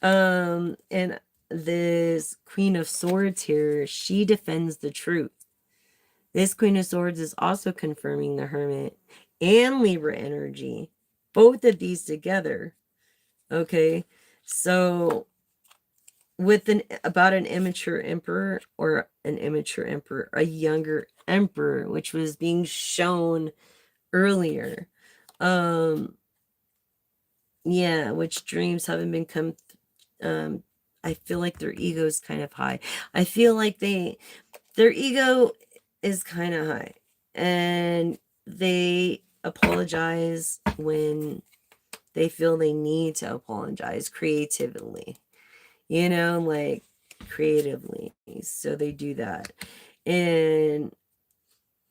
And this Queen of Swords here, she defends the truth. This Queen of Swords is also confirming the Hermit and Libra energy. Both of these together. Okay. So with about an immature emperor or an immature emperor, a younger emperor, which was being shown earlier. Yeah, which dreams haven't been come I feel like their ego is kind of high. I feel like their ego is kind of high, and they apologize when they feel they need to apologize creatively, you know, like creatively. So they do that. And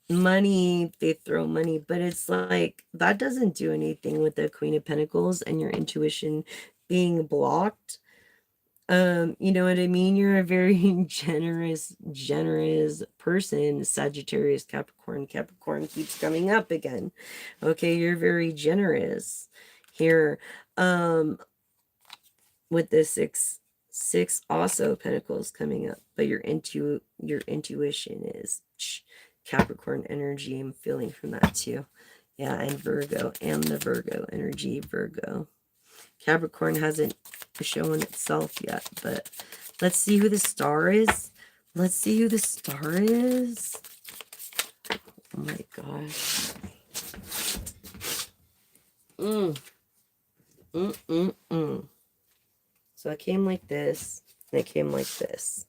money, they throw money, but it's like that doesn't do anything with the Queen of Pentacles and your intuition being blocked. You know what I mean? You're a very generous person. Sagittarius, Capricorn. Capricorn keeps coming up again. Okay, you're very generous here. With the six also Pentacles coming up, but your intuition is Capricorn energy. I'm feeling from that too. Yeah, and Virgo, and the Virgo energy, Virgo. Capricorn hasn't shown itself yet, but let's see who the star is. Let's see who the star is. Oh my gosh. So it came like this, and it came like this.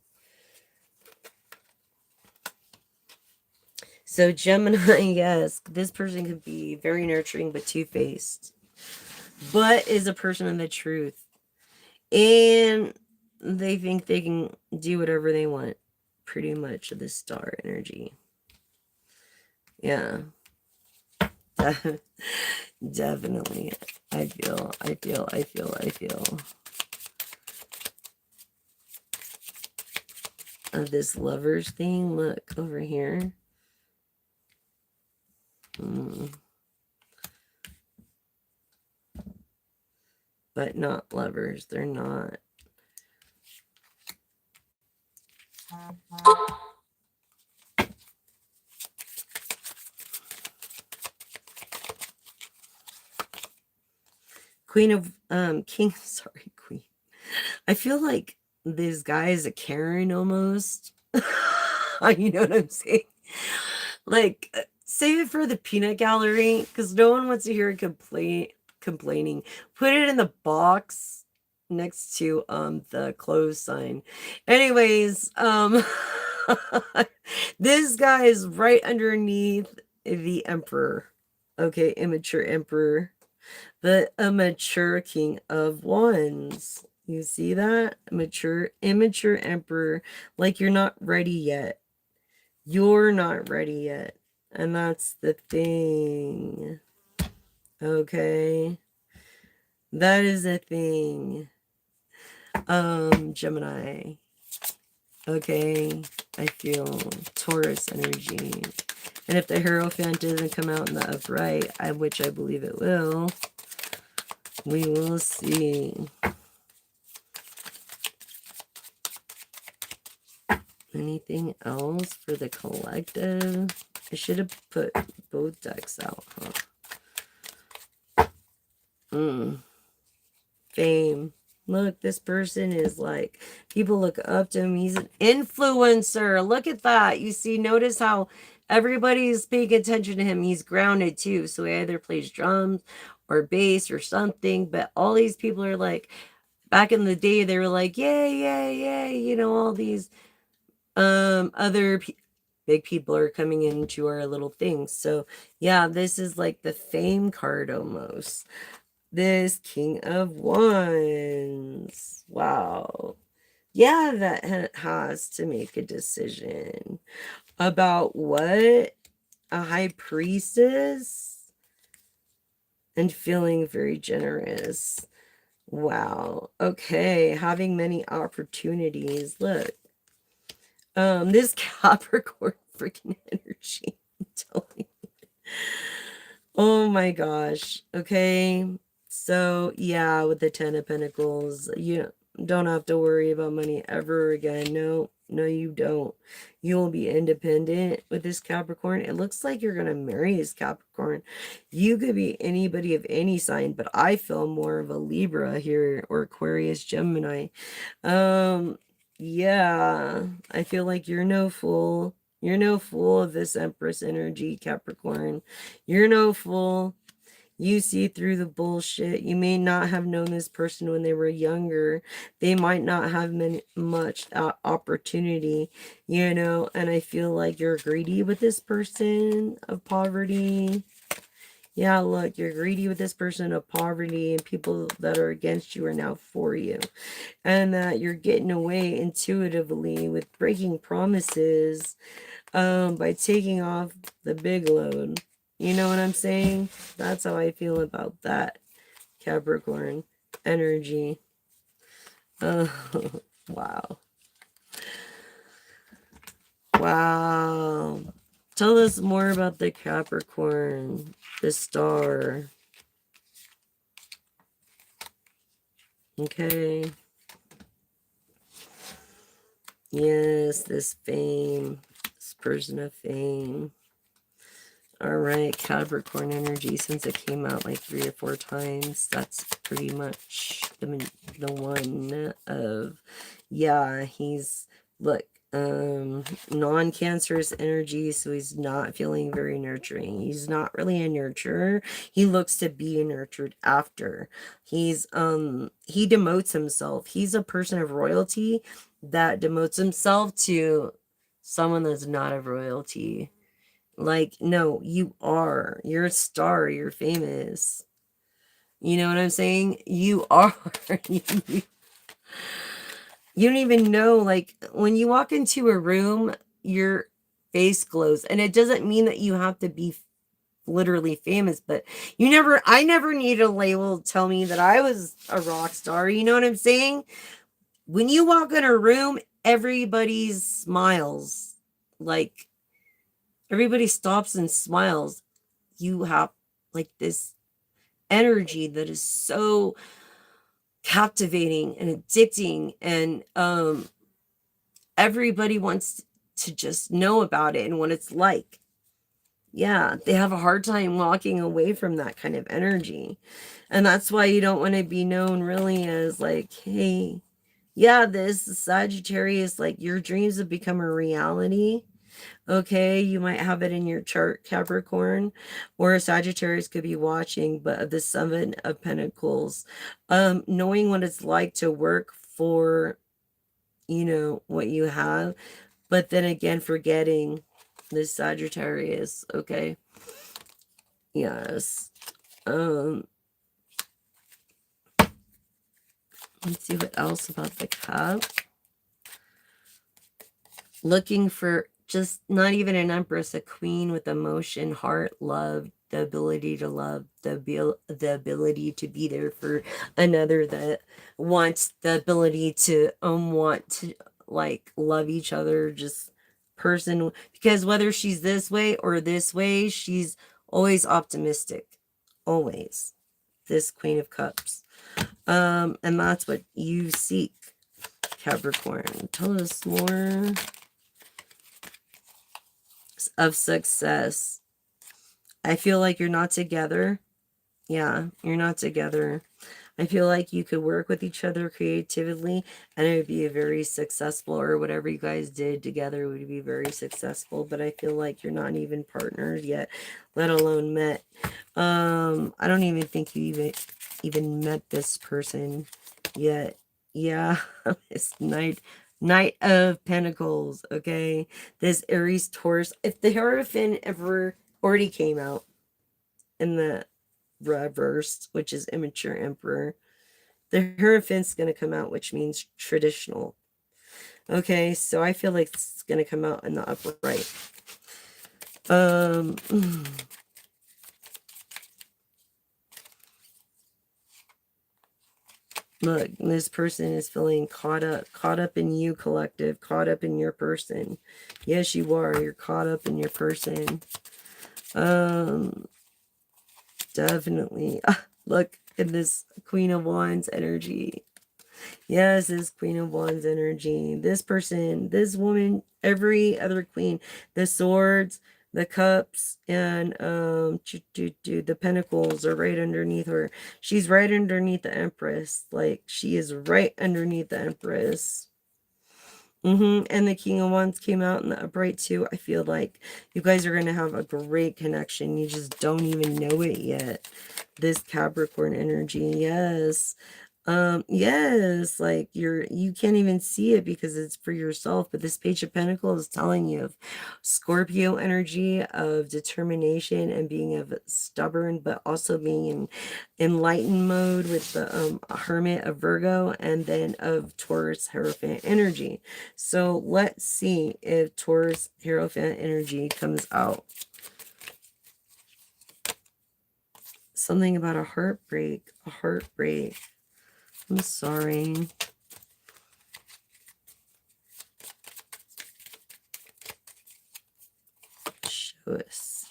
So Gemini, yes, this person could be very nurturing but two-faced, but is a person of the truth. And they think they can do whatever they want. pretty much the star energy. Yeah. Definitely. I feel. This lovers thing, look over here. But not lovers. They're not. Queen of King. Sorry, Queen. I feel like this guy is a Karen almost. You know what I'm saying? Like, save it for the peanut gallery because no one wants to hear a complaining. Put it in the box next to the close sign. Anyways, this guy is right underneath the emperor. Okay, immature emperor. The immature king of wands. You see that? Immature emperor. Like you're not ready yet. You're not ready yet. And that's the thing. Okay. That is a thing. Gemini. Okay. I feel Taurus energy. And if the Hierophant doesn't come out in the upright, which I believe it will, we will see. Anything else for the collective? I should have put both decks out, huh? Fame. Look, this person is like, people look up to him. He's an influencer. Look at that. You see, notice how everybody's paying attention to him. He's grounded too. So he either plays drums or bass or something. But all these people are like, back in the day, they were like, yay, yay, yay. You know, all these other big people are coming into our little things. So yeah, this is like the fame card almost. This King of Wands. Wow. Yeah, that has to make a decision about what a high priestess and feeling very generous. Wow. Okay, having many opportunities. Look. This Capricorn freaking energy. I'm telling you. Oh my gosh. Okay. So yeah, with the 10 of Pentacles, you don't have to worry about money ever again. No, you don't. You will be independent with this Capricorn. It looks like you're going to marry this Capricorn. You could be anybody of any sign, but I feel more of a Libra here or Aquarius, Gemini. Yeah, I feel like you're no fool. You're no fool of this Empress energy, Capricorn. You're no fool. You see through the bullshit. You may not have known this person when they were younger. They might not have much opportunity, you know, and I feel like you're greedy with this person of poverty. Yeah, look, you're greedy with this person of poverty, and people that are against you are now for you. And that you're getting away intuitively with breaking promises by taking off the big load. You know what I'm saying? That's how I feel about that Capricorn energy. Oh, wow. Wow. Tell us more about the Capricorn, the star. Okay. Yes, this fame, this person of fame. All right, Capricorn energy, since it came out like 3 or 4 times, that's pretty much the one of, yeah, he's, look, non-cancerous energy, so he's not feeling very nurturing. He's not really a nurturer. He looks to be nurtured after. He's, he demotes himself. He's a person of royalty that demotes himself to someone that's not of royalty. Like, no, you are. You're a star. You're famous. You know what I'm saying? You are. You don't even know, like, when you walk into a room, your face glows. And it doesn't mean that you have to be literally famous, but I never needed a label to tell me that I was a rock star. You know what I'm saying? When you walk in a room, everybody smiles. Like, everybody stops and smiles. You have like this energy that is so captivating and addicting, and everybody wants to just know about it and what it's like. Yeah, they have a hard time walking away from that kind of energy. And that's why you don't want to be known really as like, hey, yeah, this Sagittarius, like your dreams have become a reality. Okay, you might have it in your chart, Capricorn, or Sagittarius could be watching, but the Seven of Pentacles, knowing what it's like to work for, what you have, but then again, forgetting this Sagittarius, okay? Yes. Let's see what else about the cup. Looking for just not even an empress, a queen with emotion, heart, love, the ability to love, the ability to be there for another, that wants the ability to want to like love each other, just person, because whether she's this way or this way, she's always optimistic, always, this Queen of Cups. And that's what you seek, Capricorn. Tell us more of success. I feel like you're not together. Yeah, you're not together. I feel like you could work with each other creatively and it would be a very successful, or whatever you guys did together would be very successful. But I feel like you're not even partners yet, let alone met. I don't even think you even met this person yet. Yeah, it's Knight of Pentacles, okay? This Aries Taurus. If the Hierophant ever already came out in the reversed, which is Immature Emperor, the Hierophant's going to come out, which means traditional. Okay, so I feel like it's going to come out in the upright. Look, this person is feeling caught up in you, collective, caught up in your person. Yes, you are. You're caught up in your person. Definitely. Look at this Queen of Wands energy. Yes, this Queen of Wands energy. This person, this woman, every other queen, the swords, the cups, and the pentacles are right underneath her. She's right underneath the Empress. Like, she is right underneath the Empress. And the King of Wands came out in the upright too. I feel like you guys are going to have a great connection. You just don't even know it yet. This Capricorn energy. Yes. Yes, like you can't even see it because it's for yourself, but this Page of Pentacles is telling you of Scorpio energy, of determination and being of stubborn, but also being in enlightened mode with the Hermit of Virgo, and then of Taurus Hierophant energy. So let's see if Taurus Hierophant energy comes out. Something about a heartbreak, I'm sorry. Show us.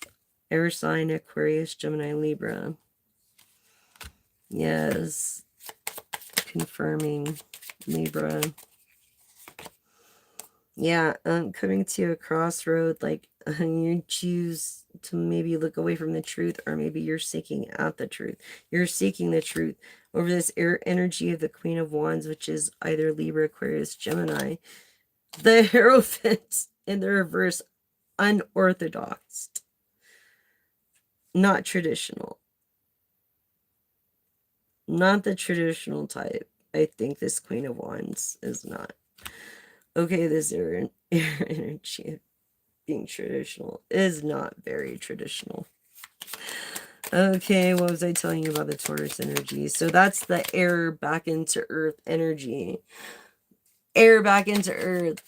Air sign, Aquarius, Gemini, Libra. Yes. Confirming Libra. Yeah, coming to a crossroad, like you choose to maybe look away from the truth, or maybe you're seeking out the truth. You're seeking the truth over this air energy of the Queen of Wands, which is either Libra, Aquarius, Gemini. The Hierophant in the reverse, unorthodox, not traditional, not the traditional type. I think this Queen of Wands is not. Okay, this air energy of being traditional is not very traditional. Okay, what was I telling you about the Taurus energy? So that's the air back into earth energy. air back into earth.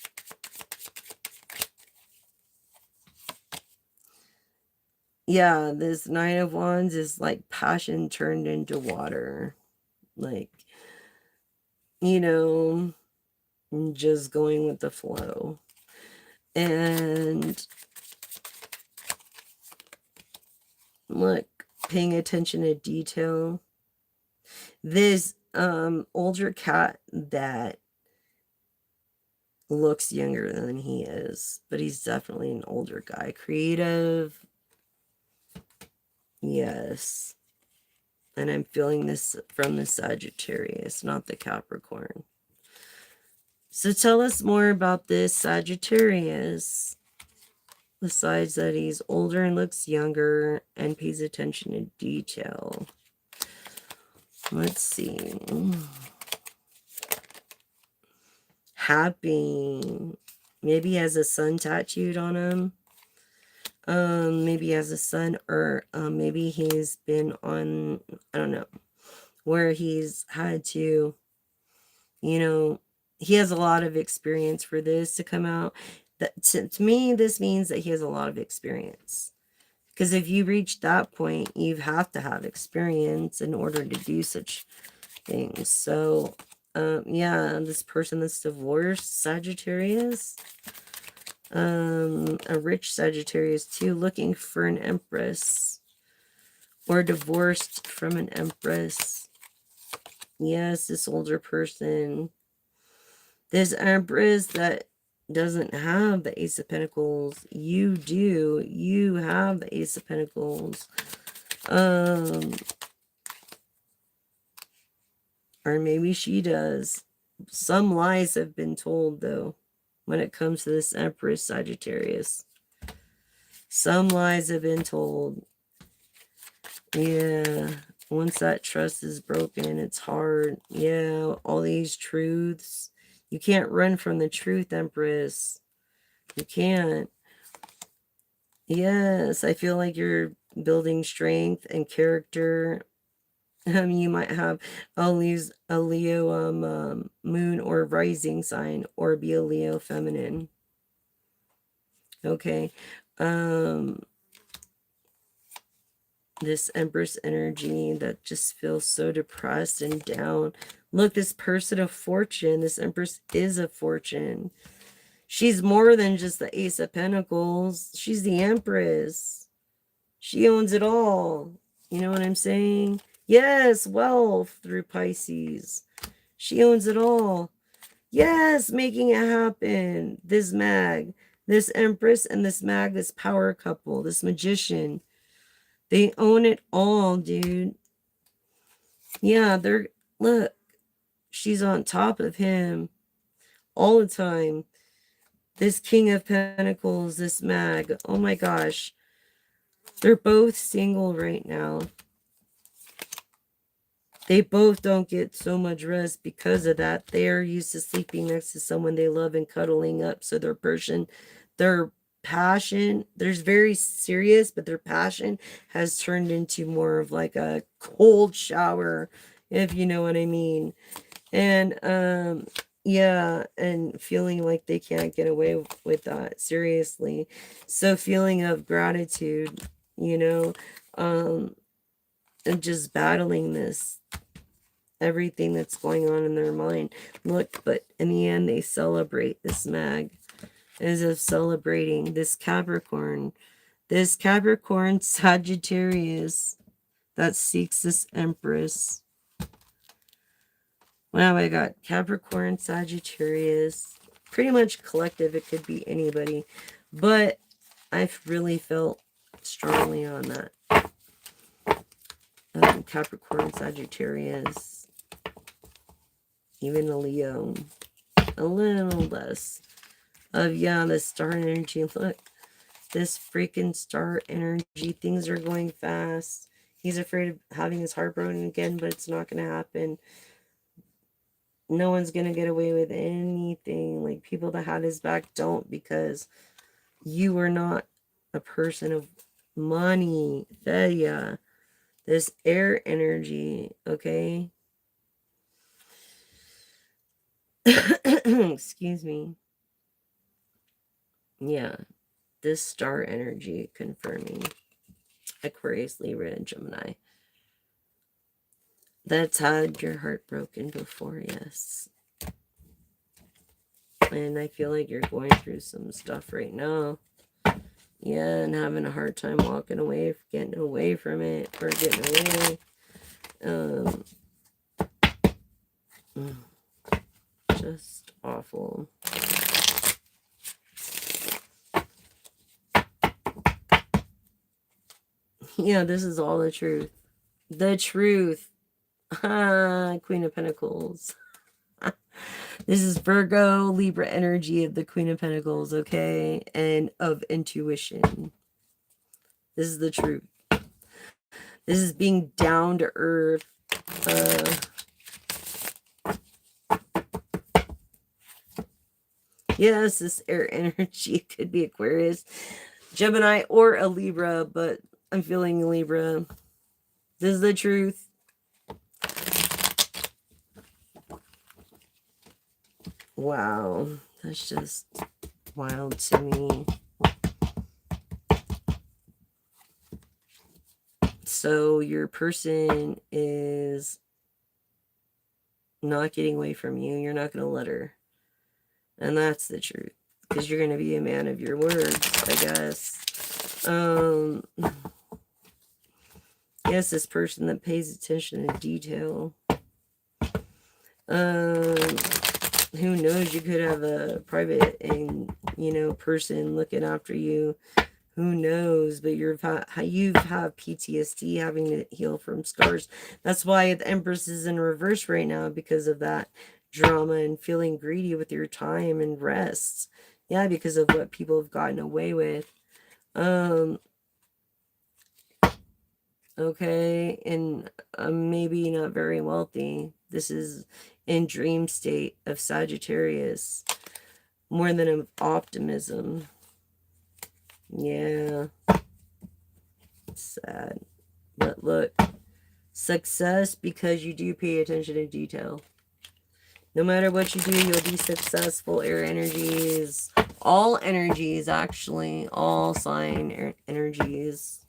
Yeah, this Nine of Wands is like passion turned into water. Like, you know, just going with the flow. And look, paying attention to detail. This older cat that looks younger than he is, but he's definitely an older guy. Creative. Yes. And I'm feeling this from the Sagittarius, not the Capricorn. So tell us more about this Sagittarius. Besides that he's older and looks younger and pays attention to detail. Let's see. Happy. Maybe he has a sun tattooed on him. Maybe he has a sun, or maybe he's been on, I don't know, where he's had to, you know, he has a lot of experience for this to come out. That to me, this means that he has a lot of experience. Because if you reach that point, you have to have experience in order to do such things. So, yeah, this person that's divorced, Sagittarius, a rich Sagittarius too, looking for an empress, or divorced from an empress. Yes, this older person, this empress that doesn't have the Ace of Pentacles. You do. You have the Ace of Pentacles. Or maybe she does. Some lies have been told, though, when it comes to this Empress Sagittarius. Some lies have been told. Yeah. Once that trust is broken, it's hard. Yeah, all these truths. You can't run from the truth, Empress. You can't. Yes, I feel like you're building strength and character. You might have a Leo moon or rising sign, or be a Leo feminine. Okay. This Empress energy that just feels so depressed and down. Look, this person of fortune, this Empress is a fortune. She's more than just the Ace of Pentacles. She's the Empress. She owns it all. You know what I'm saying? Yes, wealth through Pisces. She owns it all. Yes, making it happen. This mag, this Empress and this mag, this power couple, this magician. They own it all, dude. Yeah, look, she's on top of him all the time. This King of Pentacles, this mag. Oh my gosh. They're both single right now. They both don't get so much rest because of that. They're used to sleeping next to someone they love and cuddling up. So their passion, there's very serious, but their passion has turned into more of like a cold shower, if you know what I mean. And yeah, and feeling like they can't get away with that, seriously. So feeling of gratitude, you know, and just battling this, everything that's going on in their mind. Look, but in the end, they celebrate this mag as of celebrating this Capricorn Sagittarius that seeks this Empress. Wow, I got Capricorn, Sagittarius, pretty much collective. It could be anybody, but I've really felt strongly on that. Capricorn, Sagittarius, even a Leo, a little less of, yeah, the star energy. Look, this freaking star energy, things are going fast. He's afraid of having his heart broken again, but it's not going to happen. No one's going to get away with anything. Like, people that had his back don't, because you are not a person of money. Yeah. This air energy, okay? Excuse me. Yeah, this star energy confirming Aquarius, Libra, and Gemini. That's had your heart broken before, yes. And I feel like you're going through some stuff right now. Yeah, and having a hard time walking away, getting away from it, or getting away. Just awful. Yeah, this is all the truth. The truth. Queen of Pentacles. This is Virgo, Libra energy of the Queen of Pentacles, okay? And of intuition. This is the truth. This is being down to earth. Yes, this air energy could be Aquarius, Gemini, or a Libra, but I'm feeling Libra. This is the truth. Wow, that's just wild to me. So your person is not getting away from you. You're not going to let her. And that's the truth. Because you're going to be a man of your words, I guess. Yes, this person that pays attention to detail. Who knows? You could have a private and, person looking after you. Who knows? But you've had PTSD, having to heal from scars. That's why the Empress is in reverse right now, because of that drama and feeling greedy with your time and rest. Yeah, because of what people have gotten away with. Okay, and maybe not very wealthy. This is in dream state of Sagittarius, more than an optimism. Yeah, sad. But look, success because you do pay attention to detail. No matter what you do, you'll be successful. Air energies, all energies, actually, all sign energies.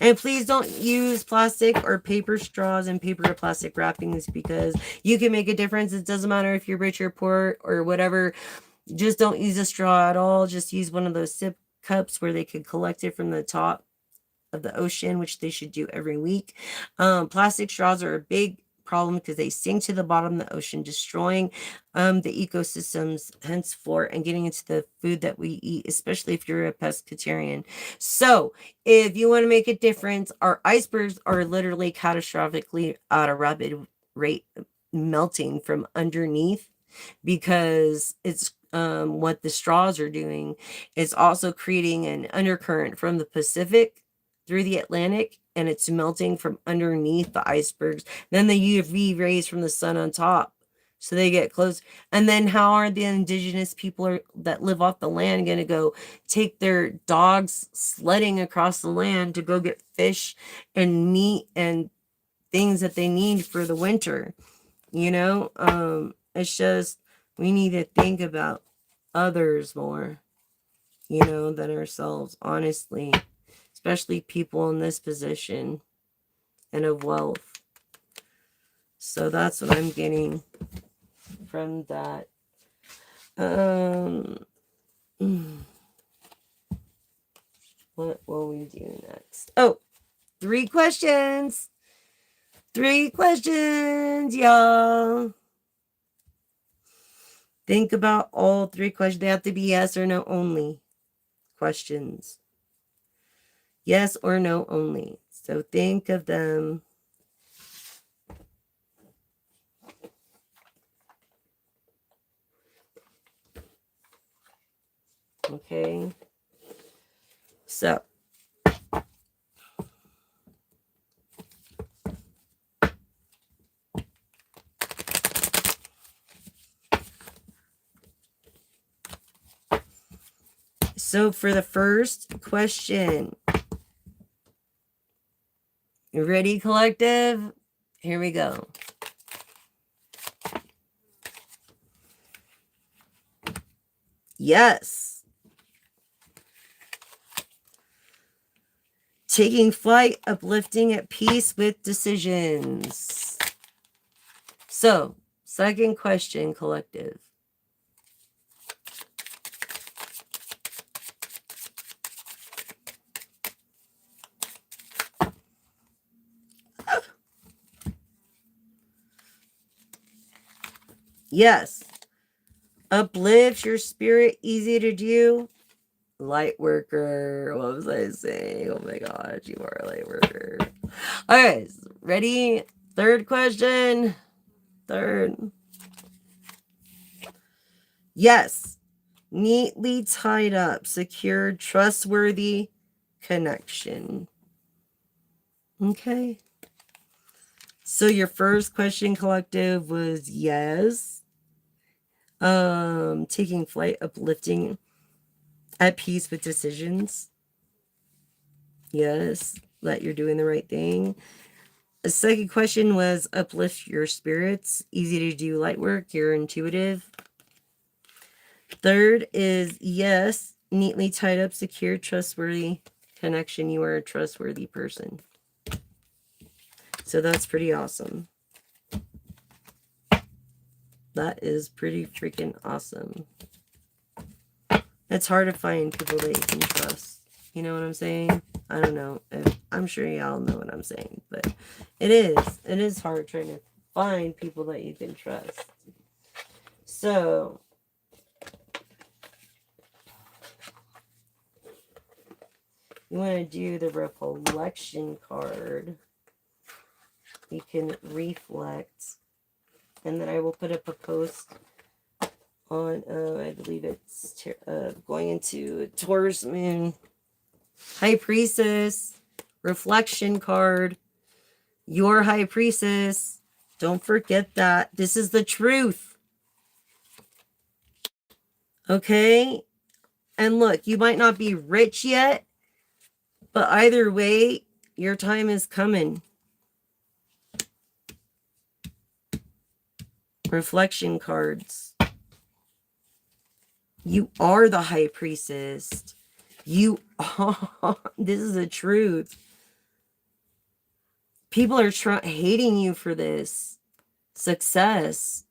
And please don't use plastic or paper straws and paper or plastic wrappings, because you can make a difference. It doesn't matter if you're rich or poor or whatever. Just don't use a straw at all. Just use one of those sip cups where they could collect it from the top of the ocean, which they should do every week. Plastic straws are a big problem because they sink to the bottom of the ocean, destroying the ecosystems henceforth and getting into the food that we eat, especially if you're a pescatarian. So if you want to make a difference, our icebergs are literally catastrophically at a rapid rate melting from underneath, because it's what the straws are doing. It's also creating an undercurrent from the Pacific through the Atlantic, and it's melting from underneath the icebergs. Then the UV rays from the sun on top, so they get close. And then how are the indigenous people that live off the land going to go take their dogs sledding across the land to go get fish and meat and things that they need for the winter? It's just, we need to think about others more, than ourselves, honestly, especially people in this position and of wealth. So that's what I'm getting from that. What will we do next? Oh, 3 questions. 3 questions, y'all. Think about all 3 questions. They have to be yes or no only questions. Yes or no only. So think of them. Okay. So for the first question, you ready, collective? Here we go. Yes. Taking flight, uplifting, at peace with decisions. So, second question, collective. Yes. Uplift your spirit, easy to do. Light worker. What was I saying? Oh my gosh, you are a light worker. All right, ready? Third question. Third. Yes. Neatly tied up, secured, trustworthy connection. Okay. So your first question, collective, was yes. Taking flight, uplifting, at peace with decisions. Yes, that you're doing the right thing. The second question was uplift your spirits, easy to do light work, you're intuitive. Third is yes, neatly tied up, secure, trustworthy connection, you are a trustworthy person. So that's pretty awesome. That is pretty freaking awesome. It's hard to find people that you can trust. You know what I'm saying? I don't know. I'm sure y'all know what I'm saying, but it is hard trying to find people that you can trust. So you want to do the reflection card. You can reflect, and then I will put up a post on, I believe it's going into Taurus moon. High Priestess, reflection card, your High Priestess. Don't forget that. This is the truth. Okay? And look, you might not be rich yet, but either way, your time is coming. Reflection cards. You are the High Priestess. You are. This is the truth. People are hating you for this. Success.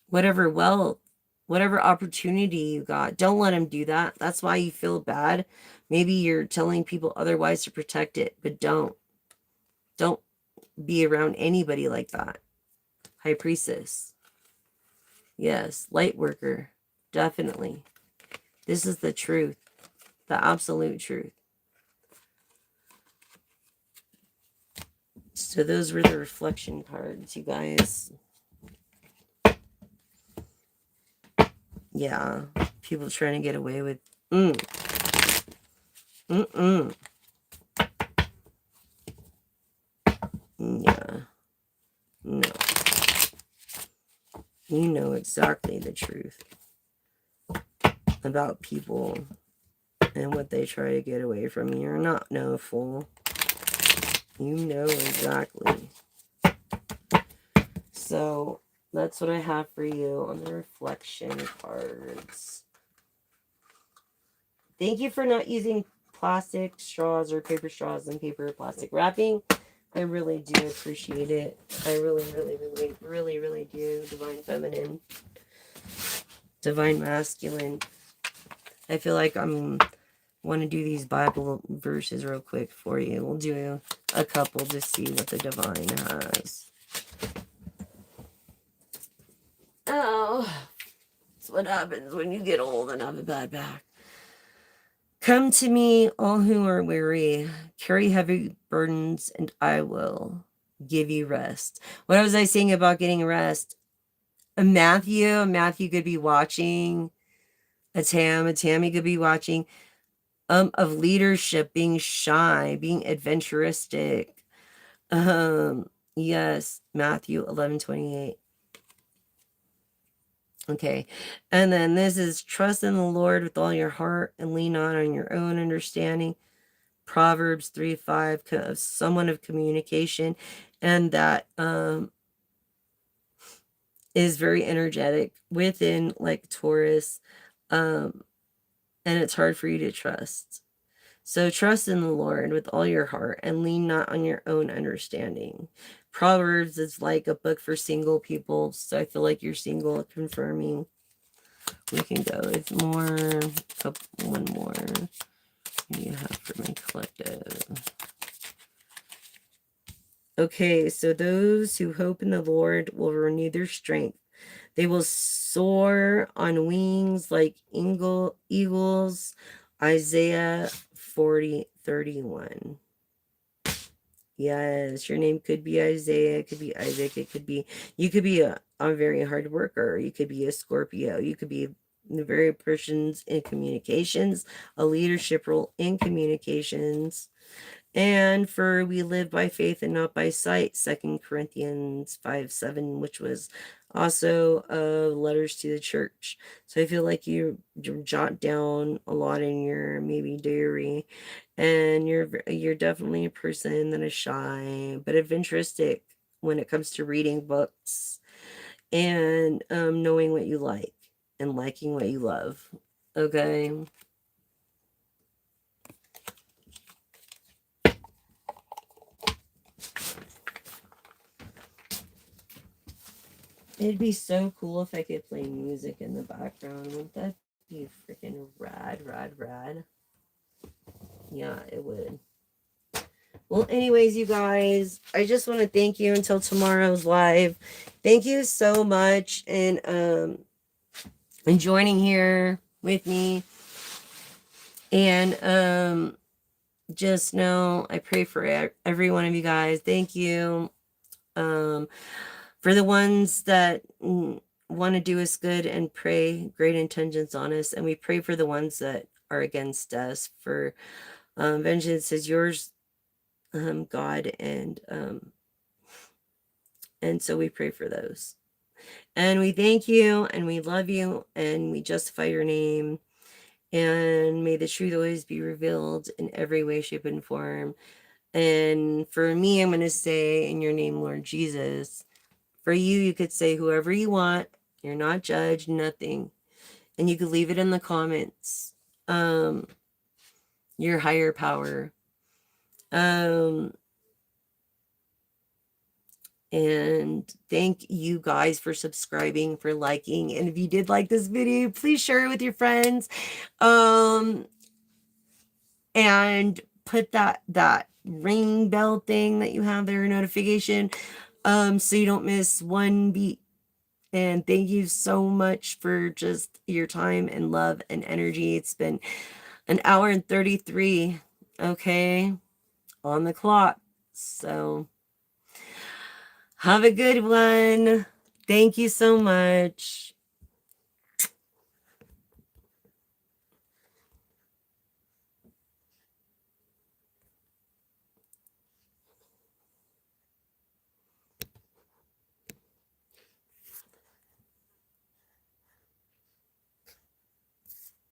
Whatever wealth. Whatever opportunity you got. Don't let them do that. That's why you feel bad. Maybe you're telling people otherwise to protect it. But don't. Don't be around anybody like that. High Priestess. Yes. Light worker. Definitely. This is the truth. The absolute truth. So those were the reflection cards, you guys. Yeah. People trying to get away with... Yeah. No. You know exactly the truth about people and what they try to get away from. You're not no fool. You know exactly. So that's what I have for you on the reflection cards. Thank you for not using plastic straws or paper straws and paper or plastic wrapping. I really do appreciate it. I really, really, really, really, really do. Divine Feminine. Divine Masculine. I feel like I'm want to do these Bible verses real quick for you. We'll do a couple to see what the divine has. Oh, that's what happens when you get old and have a bad back. Come to me, all who are weary, carry heavy burdens, and I will give you rest. What was I saying about getting rest? Matthew could be watching. A Tammy could be watching. Of leadership, being shy, being adventuristic. Yes, Matthew 11:28. Okay, and then this is trust in the Lord with all your heart and lean not on your own understanding. Proverbs 3:5, someone of communication, and that is very energetic within like Taurus. and it's hard for you to trust. So trust in the Lord with all your heart and lean not on your own understanding. Proverbs is like a book for single people. So I feel like you're single, confirming. We can go with more. One more. What do you have for my collective? Okay, so those who hope in the Lord will renew their strength. They will soar on wings like eagles. Isaiah 40:31. Yes, your name could be Isaiah, it could be Isaac, it could be, you could be a very hard worker, you could be a Scorpio, you could be the very persons in communications, a leadership role in communications. And for we live by faith and not by sight, 2 Corinthians 5:7, which was also letters to the church. So I feel like you jot down a lot in your maybe diary, and you're definitely a person that is shy but adventuristic when it comes to reading books and knowing what you like and liking what you love. Okay. It'd be so cool if I could play music in the background. Wouldn't that be freaking rad, rad, rad? Yeah, it would. Well, anyways, you guys, I just want to thank you until tomorrow's live. Thank you so much and joining here with me. And just know I pray for every one of you guys. Thank you. For the ones that want to do us good and pray great intentions on us, and we pray for the ones that are against us. For vengeance is yours, God, and so we pray for those, and we thank you, and we love you, and we justify your name, and may the truth always be revealed in every way, shape, and form. And for me, I'm going to say, in your name, Lord Jesus. For you, you could say whoever you want. You're not judged, nothing. And you could leave it in the comments. Your higher power. And thank you guys for subscribing, for liking. And if you did like this video, please share it with your friends. And put that ring bell thing that you have there, notification, so you don't miss one beat. And thank you so much for just your time and love and energy. It's been an hour and 33, okay, on the clock. So have a good one. Thank you so much.